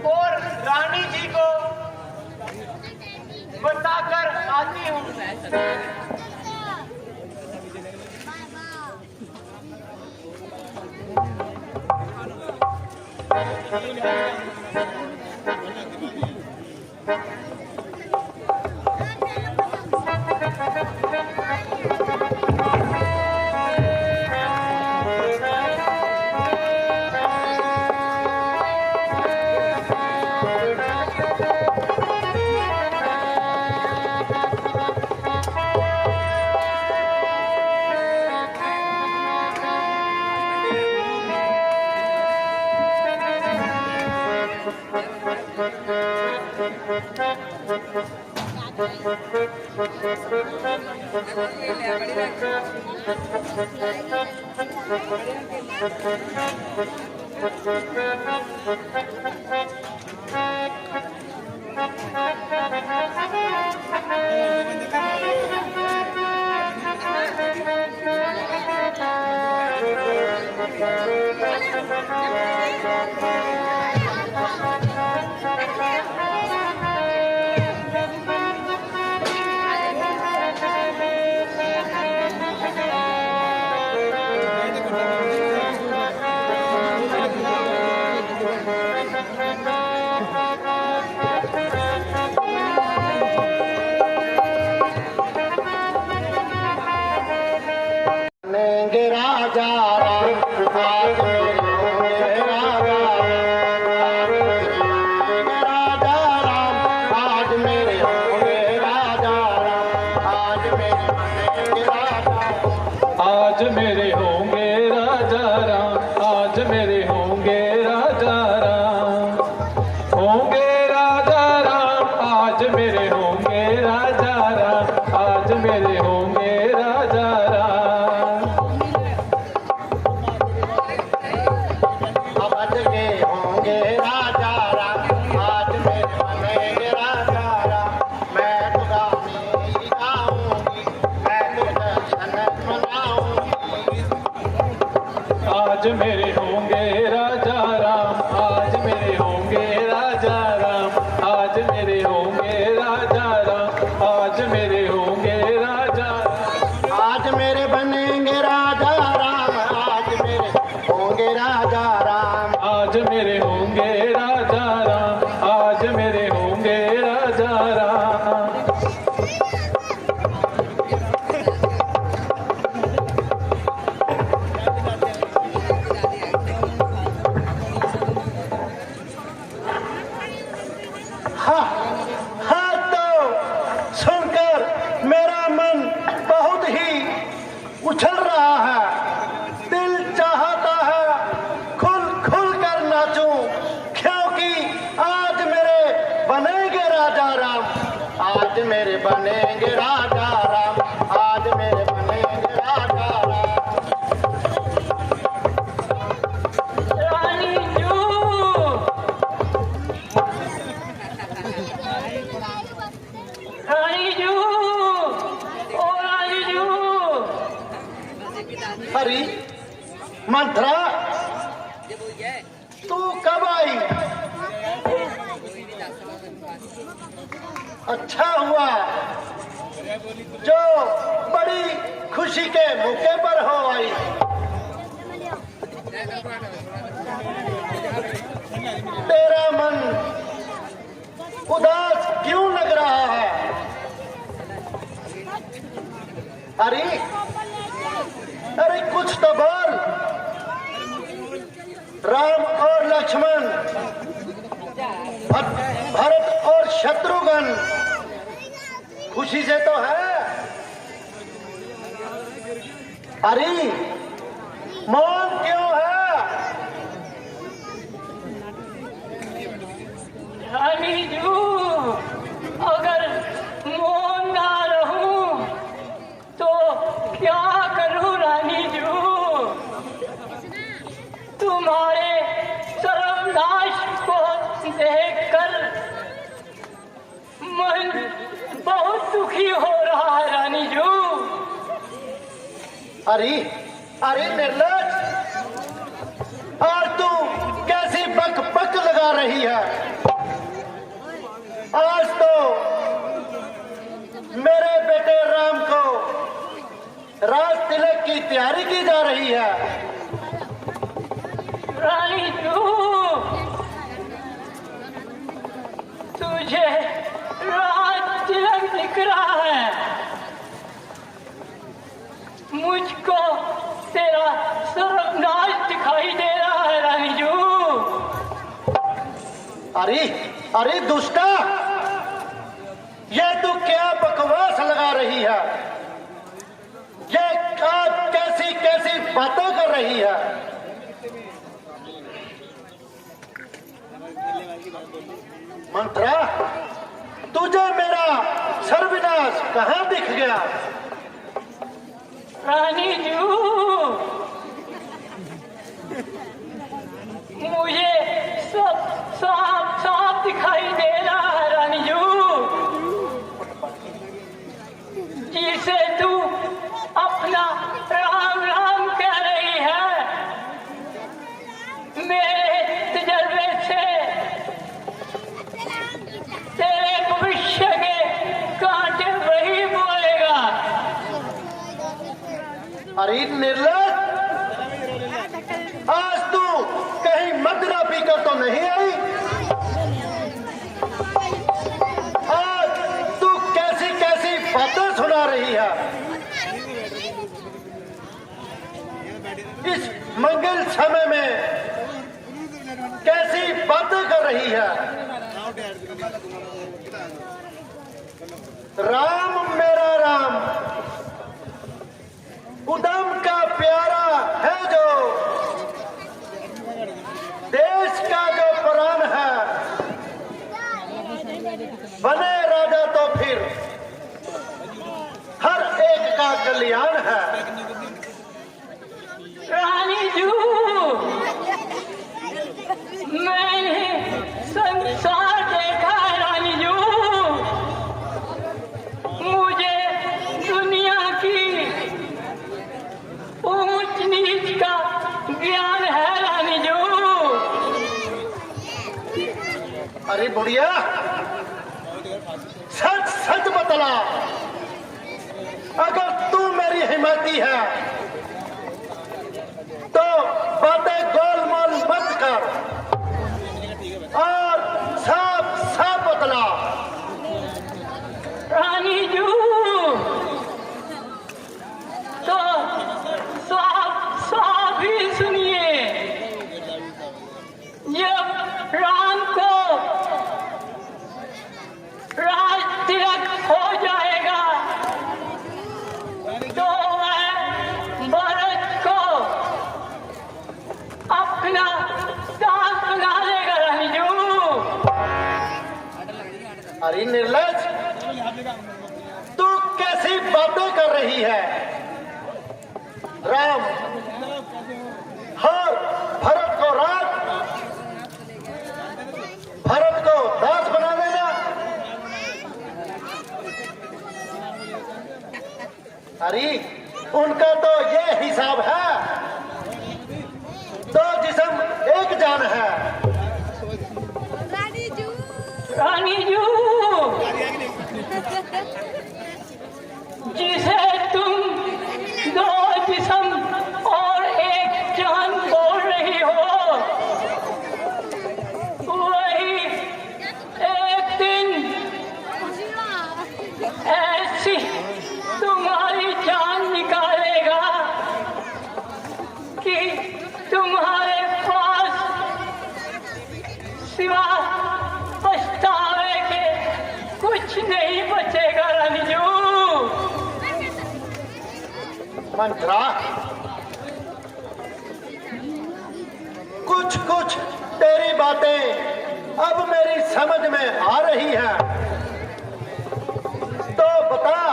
और रानी जी को बताकर आती हूँ। बनेंगे राजा राम आज मेरे होंगे राजा राम आज मेरे आज मेरे होंगे राजा राम आज मेरे होंगे राजा राम होंगे राजा राम आज मेरे होंगे राजा राम आज मेरे होंगे राजा राम आज के होंगे राजा राम आज मेरे बनेंगे राजा राम मैं तो गाऊंगी मैं तो जश्न मनाऊंगी आज मेरे होंगे राजा राम आज मेरे होंगे राजा राम आज मेरे होंगे राजा राम आज मेरे होंगे राजा आज मेरे बनेंगे राजा राम आज मेरे होंगे राजा राम आज मेरे होंगे राजा राम आज मेरे होंगे राजा राम हाँ हाँ तो सुनकर मेरा मन बहुत ही उछल रहा है दिल चाहता है खुल खुल कर नाचूं क्योंकि आज मेरे बनेंगे राजा राम आज मेरे बनेंगे राजा राम आज मेरे बनेंगे राजा राम रानी जू रानी जू ओ रानी जू हरी मंत्रा तू कब आई अच्छा हुआ जो बड़ी खुशी के मौके पर हो आई तेरा मन उदास क्यों लग रहा है अरे अरे कुछ तो बोल राम और लक्ष्मण भरत और शत्रुघ्न खुशी से तो है अरे मौन क्यों है रानी जू अगर मौन ना रहूं तो क्या करूं रानी जू तुम्हारे सर्वनाश को देखकर मन बहुत दुखी हो रहा है रानी जू अरे अरे निर्लज और तू कैसी बक बक लगा रही है आज तो मेरे बेटे राम को राज तिलक की तैयारी की जा रही है रानी तू तुझे राज तिलक दिख रहा है मुझको तेरा सर्वनाश दिखाई दे रहा है रानी जू अरे अरे दुष्टा ये तू क्या बकवास लगा रही है ये कैसी कैसी बातें कर रही है मंत्रा तुझे मेरा सर्वनाश कहाँ दिख गया? रानी जू, मुझे सब साफ साफ दिखाई दे रहा है रानी जू, जिसे तू अपना राम राम कह रही है। मेरे तजर्बे से तेरे भविष्य के कांटे वही बोलेगा। अरे निर्लज, आज तू कहीं मदिरा पीकर तो नहीं आई? आज तू कैसी कैसी बातें सुना रही है? इस मंगल समय में कैसी बातें कर रही है? राम मेरा राम, उदम का प्यारा है जो, देश का जो प्राण है, बने राजा तो फिर हर एक का कल्याण है। रानी जू, मैंने संसार देखा है रानी जू, मुझे दुनिया की ऊंच नीच का ज्ञान है रानी जू। अरे बुढ़िया, सच सच बतला, अगर तू मेरी हिम्मती है तो बातें गोलमाल मत कर और साफ साफ बतला। रानी जू, तो साफ साफ ही सुनिए। जब राम को राज तिलक हो जाएगा तो वह भरत को अपना दास बना लेगा रानी जू। अरे निर्लज, तू कैसी बातें कर रही है? राम हर भरत को राज, भरत को दास बना देना? अरे उनका तो ये हिसाब है, दो जिस्म एक जान है। रानी जू, जिसे तुम दो जिस्म और एक जान बोल रही हो, वही एक दिन ऐसी तुम्हारी जान निकालेगा कि तुम्हारे पास सिवा पछतावे के कुछ नहीं बचेगा रानी जू। मंत्रा, कुछ कुछ तेरी बातें अब मेरी समझ में आ रही है, तो बता,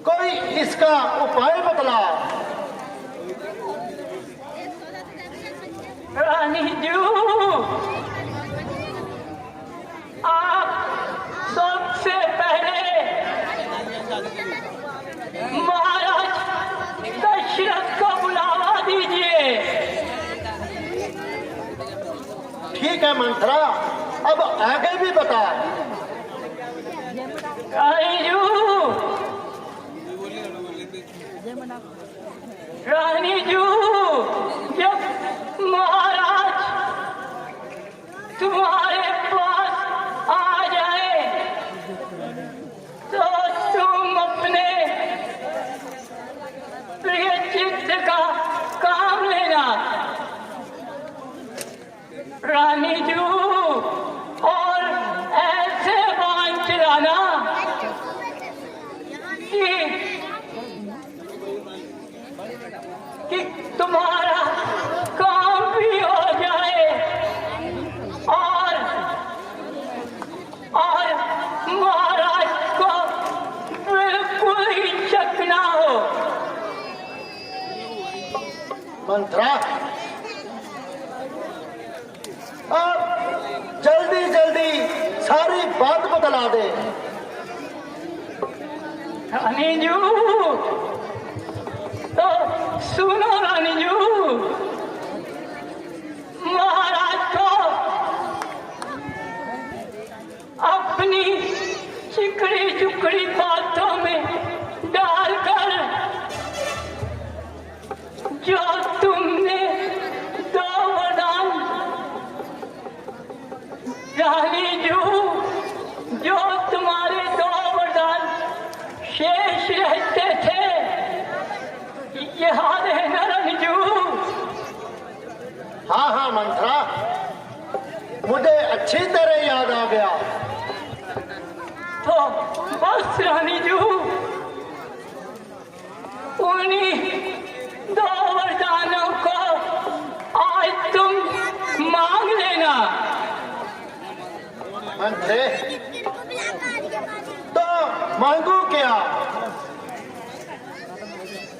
कोई इसका उपाय बतला। रानी जू, आप सबसे पहले महाराज दशरथ को बुलावा दीजिए। ठीक है मंत्रा, अब आगे भी बता। रानी जू, रानी जू, जब महाराज तुम्हारे पास आ जाए तो तुम अपने प्रिय चित्त का काम लेना रानी जू, और ऐसे बाण चलाना कि मंत्रा, अब जल्दी जल्दी सारी बात बतला दे। रानी जू, तो सुनो रानी जू, महाराज को अपनी चिकड़ी चुकड़ी बातों में डालकर जो तुमने दो वरदान, रानी जू, जो तुम्हारे दो वरदान शेष रहते थे, याद है ना रंजू? हाँ हाँ मंत्रा, मुझे अच्छी तरह याद आ गया। तो बस रानी जू, उन्हीं दो वरदानों को आज तुम मांग लेना। मंत्रे, तो मांगू क्या?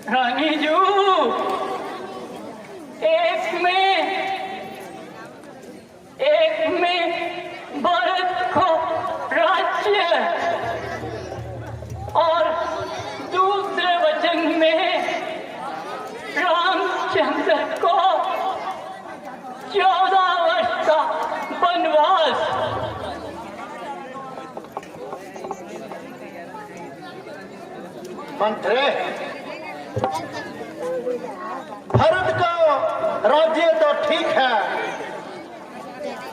रानी जू, एक में भारत को राज्य और दूसरे वचन में रामचंद्र को 14 वर्ष का वनवास। मंत्रे, भारत का राज्य तो ठीक है,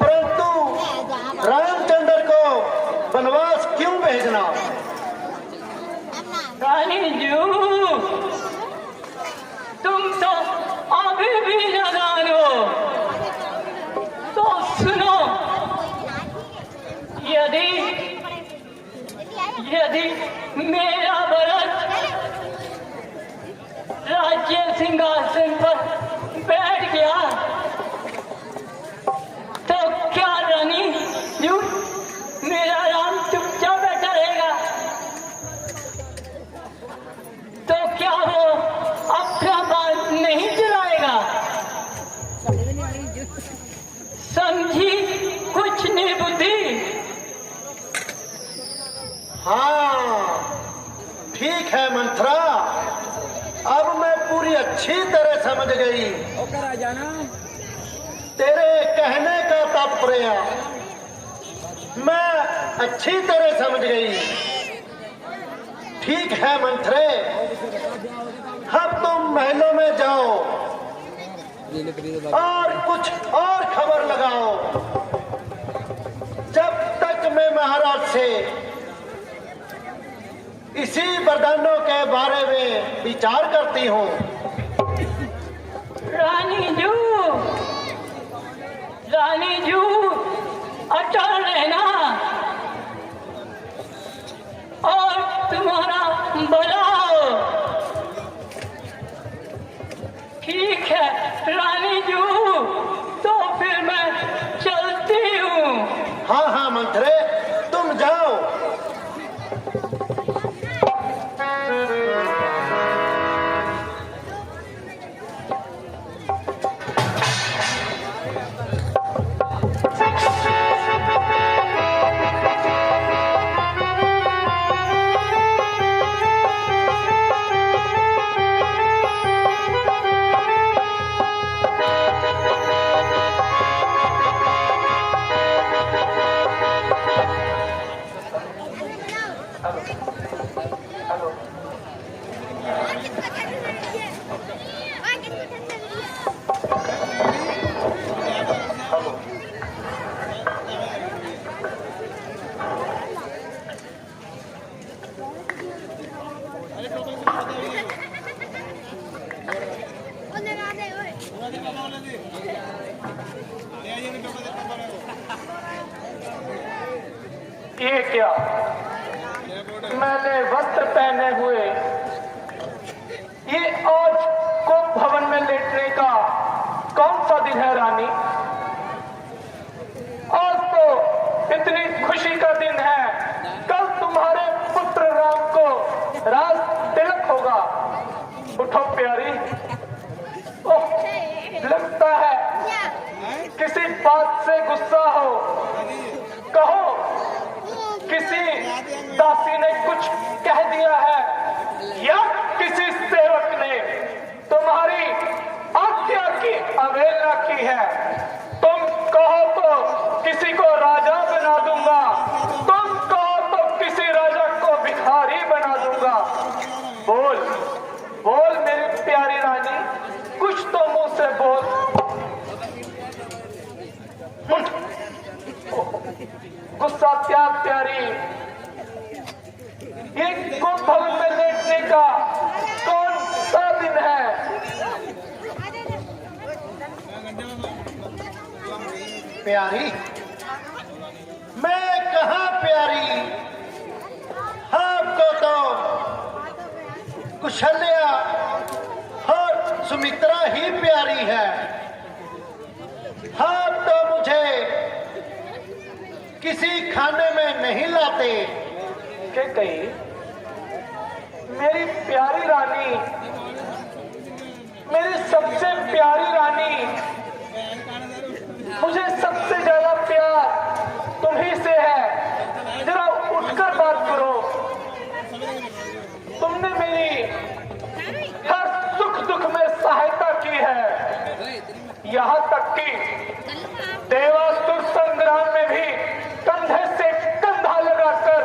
परंतु रामचंद्र को वनवास क्यों भेजना? रानी जू, तुम तो अभी भी नादान हो, तो सुनो, यदि मेरा भरत राज्य सिंहासन पर बैठ गया तो क्या रानी जू, मेरा राम चुपचाप बैठा रहेगा? तो क्या वो अपना बात नहीं चलाएगा? समझी कुछ नहीं बुद्धि? हाँ ठीक है मंत्रा, अब मैं पूरी अच्छी तरह समझ गई। तेरे कहने का तात्पर्य मैं अच्छी तरह समझ गई। ठीक है मंत्रे, अब तुम महलों में जाओ और कुछ और खबर लगाओ, जब तक मैं महाराज से इसी वरदानों के बारे में विचार करती हूँ। रानी जू अटल रहना और तुम्हारा भला हो। ठीक है रानी जू, तो फिर मैं चलती हूँ। हाँ हाँ मंत्रे, तुम जाओ। ये क्या मैंने वस्त्र पहने हुए ये आज कुंभ भवन में लेटने का कौन सा दिन है रानी? आज तो इतनी खुशी का दिन है, कल तुम्हारे पुत्र राम को राज तिलक होगा। उठो प्यारी। ओह बात से गुस्सा हो, कहो किसी दासी ने कुछ कह दिया है या किसी सेवक ने तुम्हारी आज्ञा की अवहेलना की है। तुम कहो तो किसी को राजा बना दूंगा, तुम कहो तो किसी राजा को भिखारी बना दूंगा। बोल बोल मेरी प्यारी रानी, कुछ तो मुंह से बोल। उठ, गुस्सा त्याग प्यारी, ये कुंभ भवन में लेटने का कौन सा दिन है? प्यारी, मैं कहाँ प्यारी, आपको तो कुशल्या और सुमित्रा ही प्यारी है। आप तो मुझे किसी खाने में नहीं लाते। के कही मेरी प्यारी रानी, मेरी सबसे प्यारी रानी, मुझे सबसे ज्यादा प्यार तुम्ही से है। जरा उठकर बात करो। तुमने मेरी हर सुख दुख में सहायता की है, यहाँ तक कि देवासुर संग्राम में भी कंधे से कंधा लगाकर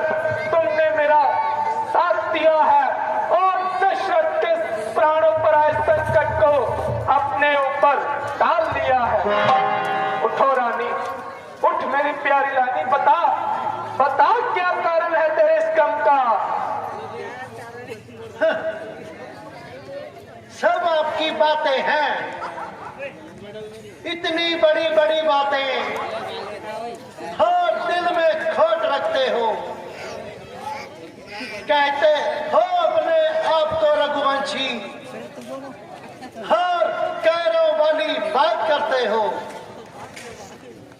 तुमने मेरा साथ दिया है और दशरथ के प्राणों पर आए संकट को अपने ऊपर डाल दिया है। उठो रानी, उठ मेरी प्यारी रानी, बता बता क्या कारण है तेरे इस गम का? सब आपकी बातें हैं, इतनी बड़ी बड़ी बातें और दिल में खोट रखते हो। कहते हो अपने आप को रघुवंशी और कैरों वाली बात करते हो।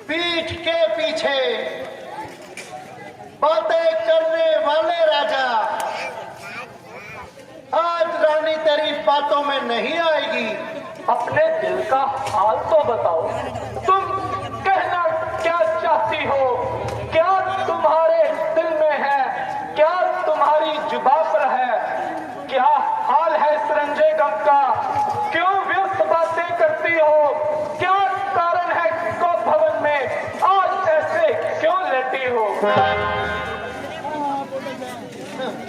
पीठ के पीछे बातें करने वाले राजा आज रानी तेरी बातों में नहीं आएगी। अपने दिल का हाल तो बताओ, तुम कहना क्या चाहती हो? क्या तुम्हारे दिल में है? क्या तुम्हारी जुबान पर है? क्या हाल है इस रंजे गम का? क्यों व्यर्थ बातें करती हो? क्या कारण है कुंभ भवन में आज ऐसे क्यों लेटी हो?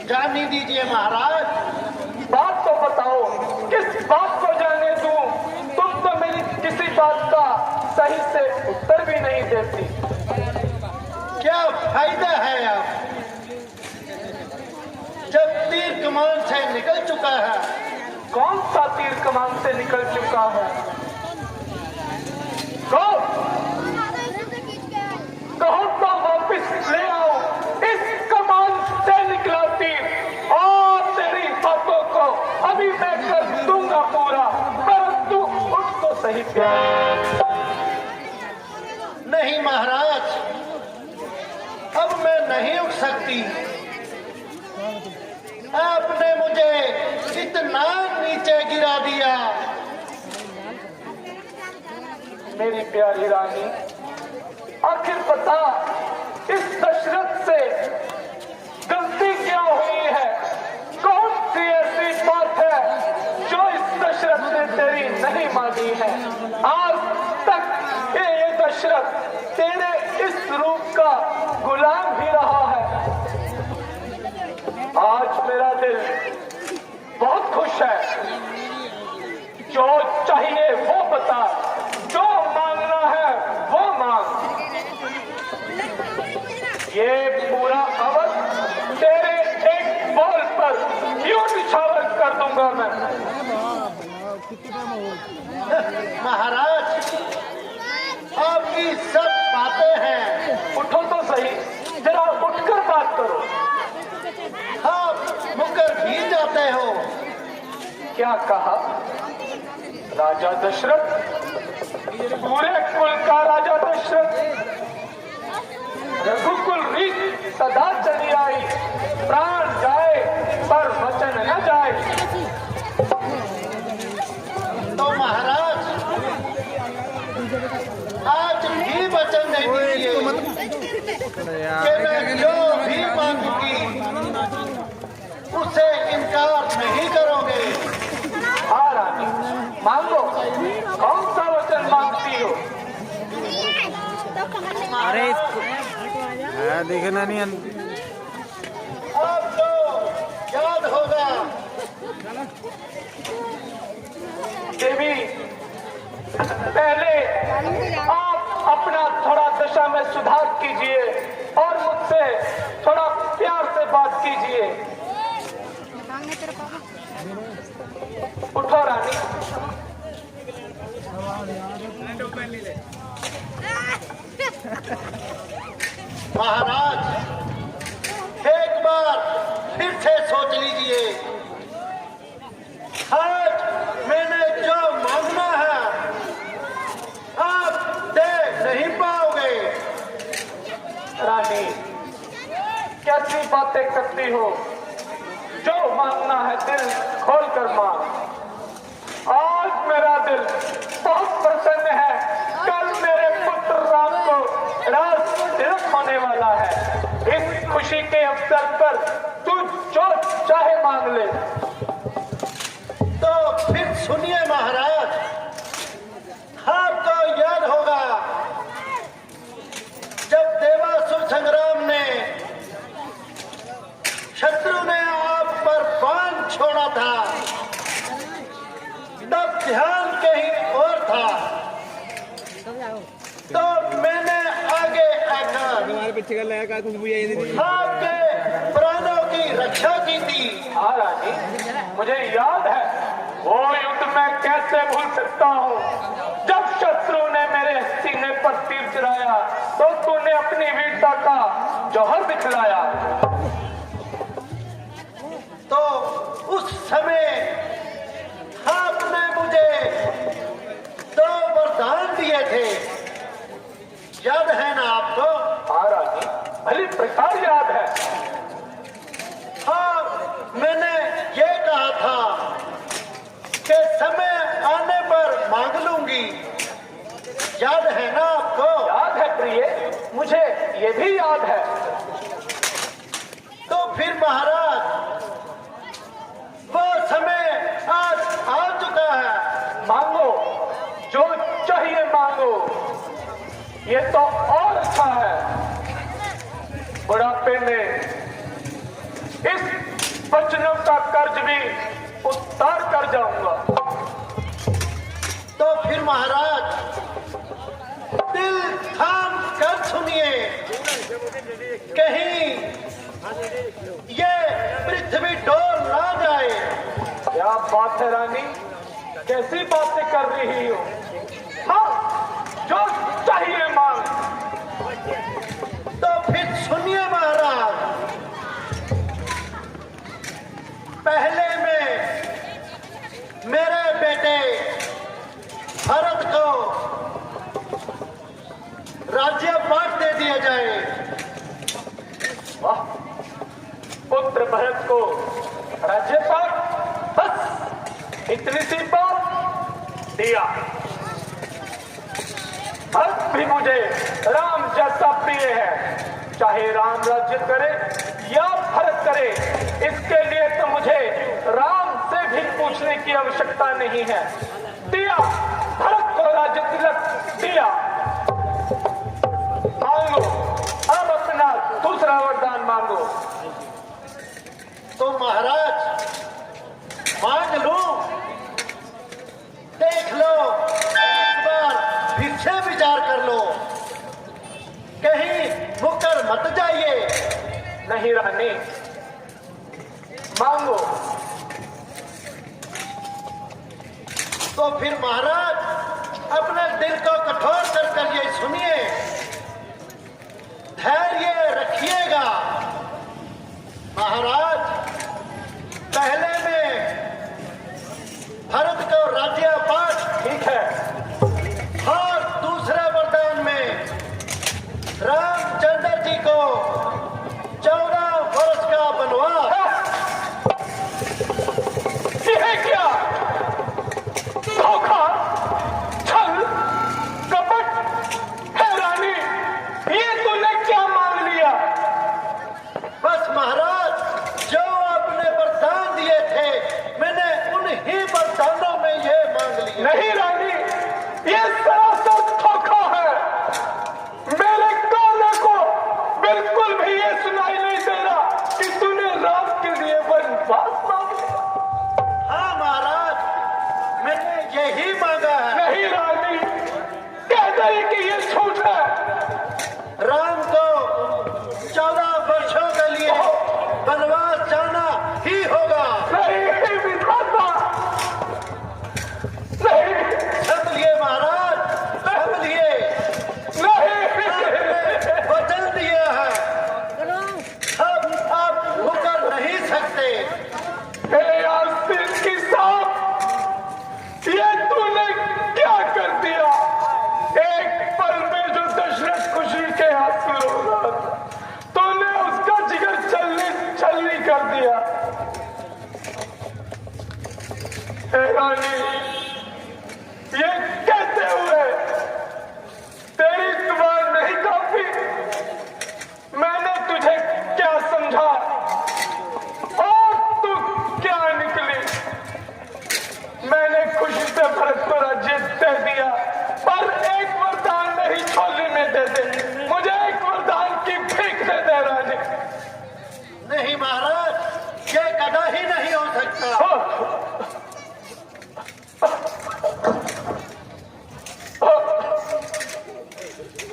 जानी दीजिए महाराज। बात तो बताओ, किस बात को जाने दूं? तुम तो मेरी किसी बात का सही से उत्तर भी नहीं देती। क्या फायदा है अब, जब तीर कमान से निकल चुका है। कौन सा तीर कमान से निकल चुका है? कहो कहो तो वापिस ले आओ इस कमान से निकला तीर और तेरी बातों को अभी मैं कर दूंगा पूरा, परंतु उठ तो सही प्यार। नहीं महाराज, अब मैं नहीं उठ सकती। आपने मुझे इतना नीचे गिरा दिया। मेरी प्यारी रानी, आखिर बता इस दशरथ से गलती क्या हुई है? कौन सी ऐसी बात है जो इस दशरथ ने तेरी नहीं मानी है? आज तक ये दशरथ तेरे इस रूप का गुलाम भी रहा है। आज मेरा दिल बहुत खुश है। जो चाहिए वो बता, जो मांगना है वो मांग। ये पूरा अवध तेरे एक बोल पर यूं निछावर कर दूंगा मैं। महाराज, आपकी सब बातें हैं। उठो तो सही, जरा उठकर बात करो। आप मुकर भी जाते हो। क्या कहा? राजा दशरथ, पूरे कुल का राजा दशरथ, रघुकुल रीत सदा चली आई, प्राण जाए पर वचन न जाए। तो महाराज, आज कि मैं जो भी मांगूंगी उससे इनकार नहीं करोगे। हाँ रानी, मांगो। कौन सा वचन मांगती हो? अरे देखना नहीं आपको याद होगा देवी, पहले आप अपना थोड़ा दशा में सुधार कीजिए और मुझसे थोड़ा प्यार से बात कीजिए। उठो रानी। महाराज, एक बार फिर से सोच लीजिए। आज मैंने जो मांगना है आप दे नहीं पाओगे। रानी, कैसी बातें करती हो? जो मांगना है दिल खोल कर मांग। आज मेरा दिल बहुत प्रसन्न है। कल मेरे पुत्र राम को राज तिलक होने वाला है। इस खुशी के अवसर पर तू जो चाहे मांग ले। तो फिर सुनिए महाराज, आपको याद होगा जब देवासुर संग्राम ने शत्रु ने आप पर बाण छोड़ा था, तब ध्यान कहीं और था। तो मैंने आगे आकर आपके प्राणों की रक्षा की थी। हाँ रानी, मुझे याद है वो युद्ध मैं कैसे भूल सकता हूँ। जब शत्रु ने मेरे सीने पर तीर चलाया तो तूने अपनी वीरता का जौहर दिखलाया। तो उस समय आपने मुझे 2 वरदान दिए थे, याद है ना आपको? हाँ रानी, भली प्रकार याद है। हाँ, मैंने ये कहा था कि समय आने पर मांग लूंगी, याद है ना आपको? याद है प्रिय, मुझे ये भी याद है। तो फिर महाराज, वो समय आज आ चुका है। मांगो, जो चाहिए मांगो। ये तो और अच्छा है। बुढ़ापे में इस वचनों का कर्ज भी उतार कर जाऊंगा। तो फिर महाराज, दिल थाम कर सुनिए, कहीं ये पृथ्वी डोल ना जाए। क्या बात है रानी, कैसी बातें कर रही हो? हाँ, जो चाहिए मांग। तो फिर सुनिए महाराज, पहले में मेरे बेटे भरत को राज्यपाट दे दिया जाए। वाह, पुत्र भरत को राज्यपाल, बस इतनी सी बात दिया। भरत भी मुझे राम जैसा प्रिय है। चाहे राम राज्य करे या भरत करे, इसके लिए तो मुझे राम से भी पूछने की आवश्यकता नहीं है। दिया, भरत को राज्य तिलक दिया। मांगो, अब अपना दूसरा वरदान मांगो। तो महाराज, मांग लो, देख लो, एक बार फिर से विचार कर लो, कहीं मुकर मत जाइए। नहीं रानी, मांगो। तो फिर महाराज, अपने दिल को कठोर कर ये सुनिए, धैर्य रखिएगा। महाराज, पहले में भरत को राज्यपाट, ठीक है। और दूसरे वरदान में रामचंद्र जी को 14 वर्ष का वनवास। यह क्या धोखा, छल, कपट है रानी? ये तूने क्या मांग लिया? बनवास मांग लिया? हाँ महाराज, मैंने यही मांगा है। नहीं रानी, कह दे कि ये झूठ है। राम को 14 वर्षों के लिए वनवास जाना ही होगा। नहीं विधाता, नहीं, संभलिए महाराज, संभलिए। नहीं, वचन दिया है, अब आप मुकर नहीं सकते। हे आस्तीन की सांप, ये तूने क्या कर दिया? एक पल में जो दशरथ खुशी के हासिल हो रहा था, तूने उसका जिगर छलनी कर दिया। हे रानी, ये कहते हुए तेरी जुबान नहीं काफी? मैंने तुझे क्या समझा और तू क्या निकली? मैंने खुशी से भरत को राज्य दे दिया, पर एक वरदान नहीं झोली में दे दे। मुझे एक वरदान की भीख दे दे रानी। नहीं महाराज, ये कदा ही नहीं हो सकता।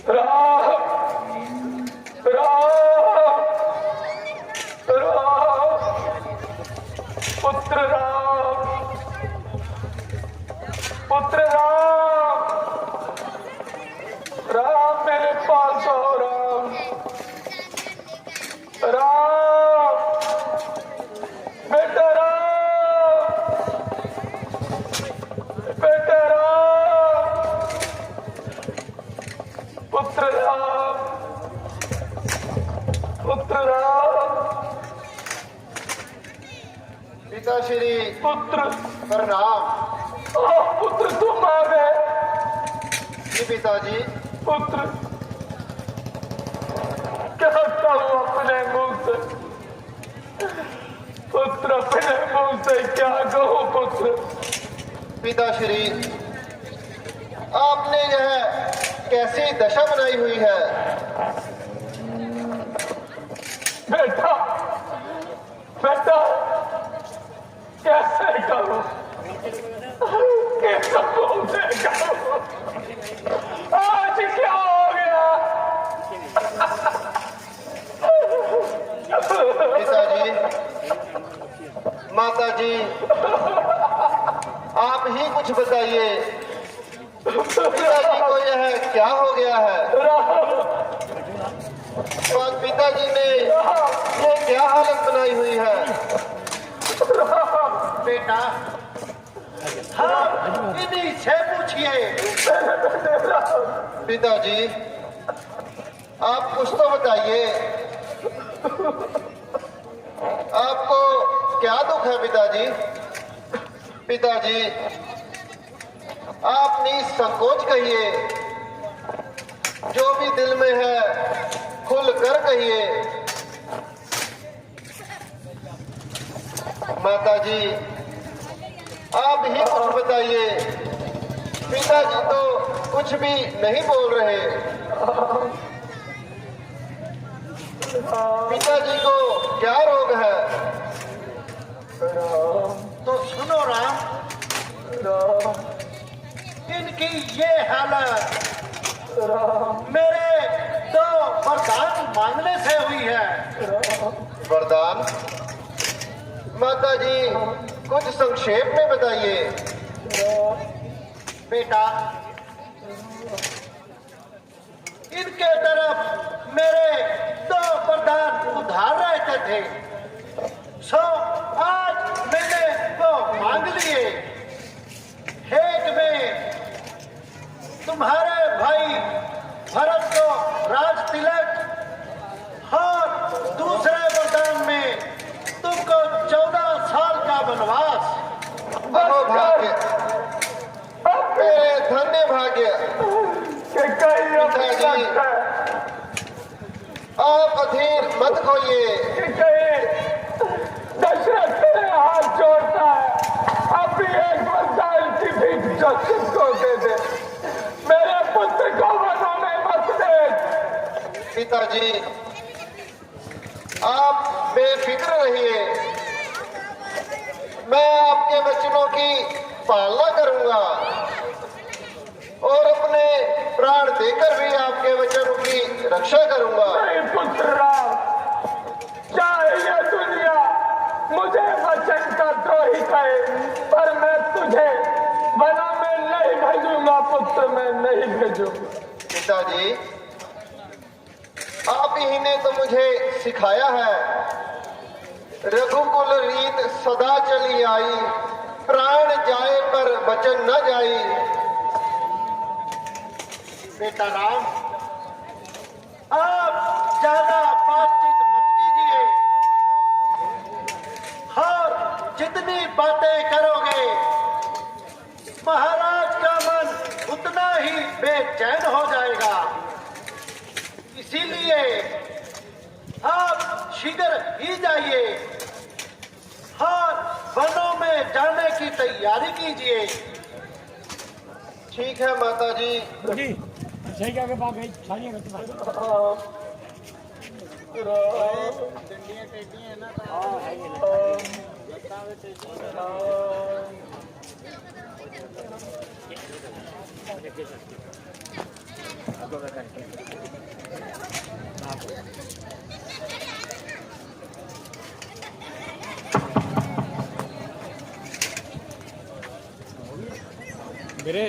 राम, राम, राम, पुत्र राम, पुत्र राम, राम मेरे पास हो। राम, राम, बेटा राम, बेटा राम, पुत्र राम, पुत्र राम, पिताश्री पुत्र, प्रणाम। पुत्र तुम आ गए। जी पिताजी। पुत्र, क्या कहूँ अपने मुंह से? पुत्र, अपने मुंह से क्या कहूँ पुत्र? पिताश्री, आपने यह कैसी दशा बनाई हुई है? बेटा, बेटा, कैसे करूँ? किस मुंह से कहूँ? आज क्या हो गया? पिताजी, माताजी, आप ही कुछ बताइए। पिताजी को यह क्या हो गया है? और पिताजी ने ये क्या हालत बनाई हुई है? बेटा, हाँ, इन्हीं से पूछिए। पिताजी, आप कुछ तो बताइए। आपको क्या दुख है पिताजी? पिताजी, आप निसंकोच कहिए, जो भी दिल में है खुल कर कहिए। माताजी, आप ही कुछ बताइए। पिताजी तो कुछ भी नहीं बोल रहे। पिताजी को क्या रोग है? तो सुनो राम, इनकी ये हालत मेरे तो वरदान मांगने से हुई है। वरदान? माताजी, कुछ संक्षेप में बताइए। बेटा, इनके तरफ मेरे दो वरदान उधार रहते थे, सो आज मैंने वो मांग लिए। एक में तुम्हारे भाई भरत को राज तिलक, और दूसरे वरदान में तुमको 14 साल का वनवास। अहो भाग्य, मेरे धन्य भाग्य। पिताजी, आप अधीर मत खोइए। दशरथ तेरे हाथ जोड़ता है, अभी एक वरदान की भीख दशरथ को दे दे, मेरे पुत्र को वनों में मत दे। पिताजी, आप बेफिक्र रहिए। आपके वचनों की पालना करूंगा और अपने प्राण देकर भी आपके वचनों की रक्षा करूंगा। नहीं पुत्र राम, चाहे ये दुनिया मुझे वचन का द्रोही कहे, पर मैं तुझे वनों में नहीं भेजूंगा पुत्र, मैं नहीं भेजूंगा। पिताजी, आप ही ने तो मुझे सिखाया है, रघुकुल रीत सदा चली आई, प्राण जाए पर वचन न जाई। बेटा राम, आप ज्यादा बातचीत मत कीजिए और जितनी बातें करोगे महाराज का मन उतना ही बेचैन हो जाएगा। इसीलिए आप शीघ्र ही जाइए और वनों में जाने की तैयारी कीजिए। ठीक है माता जी। मेरे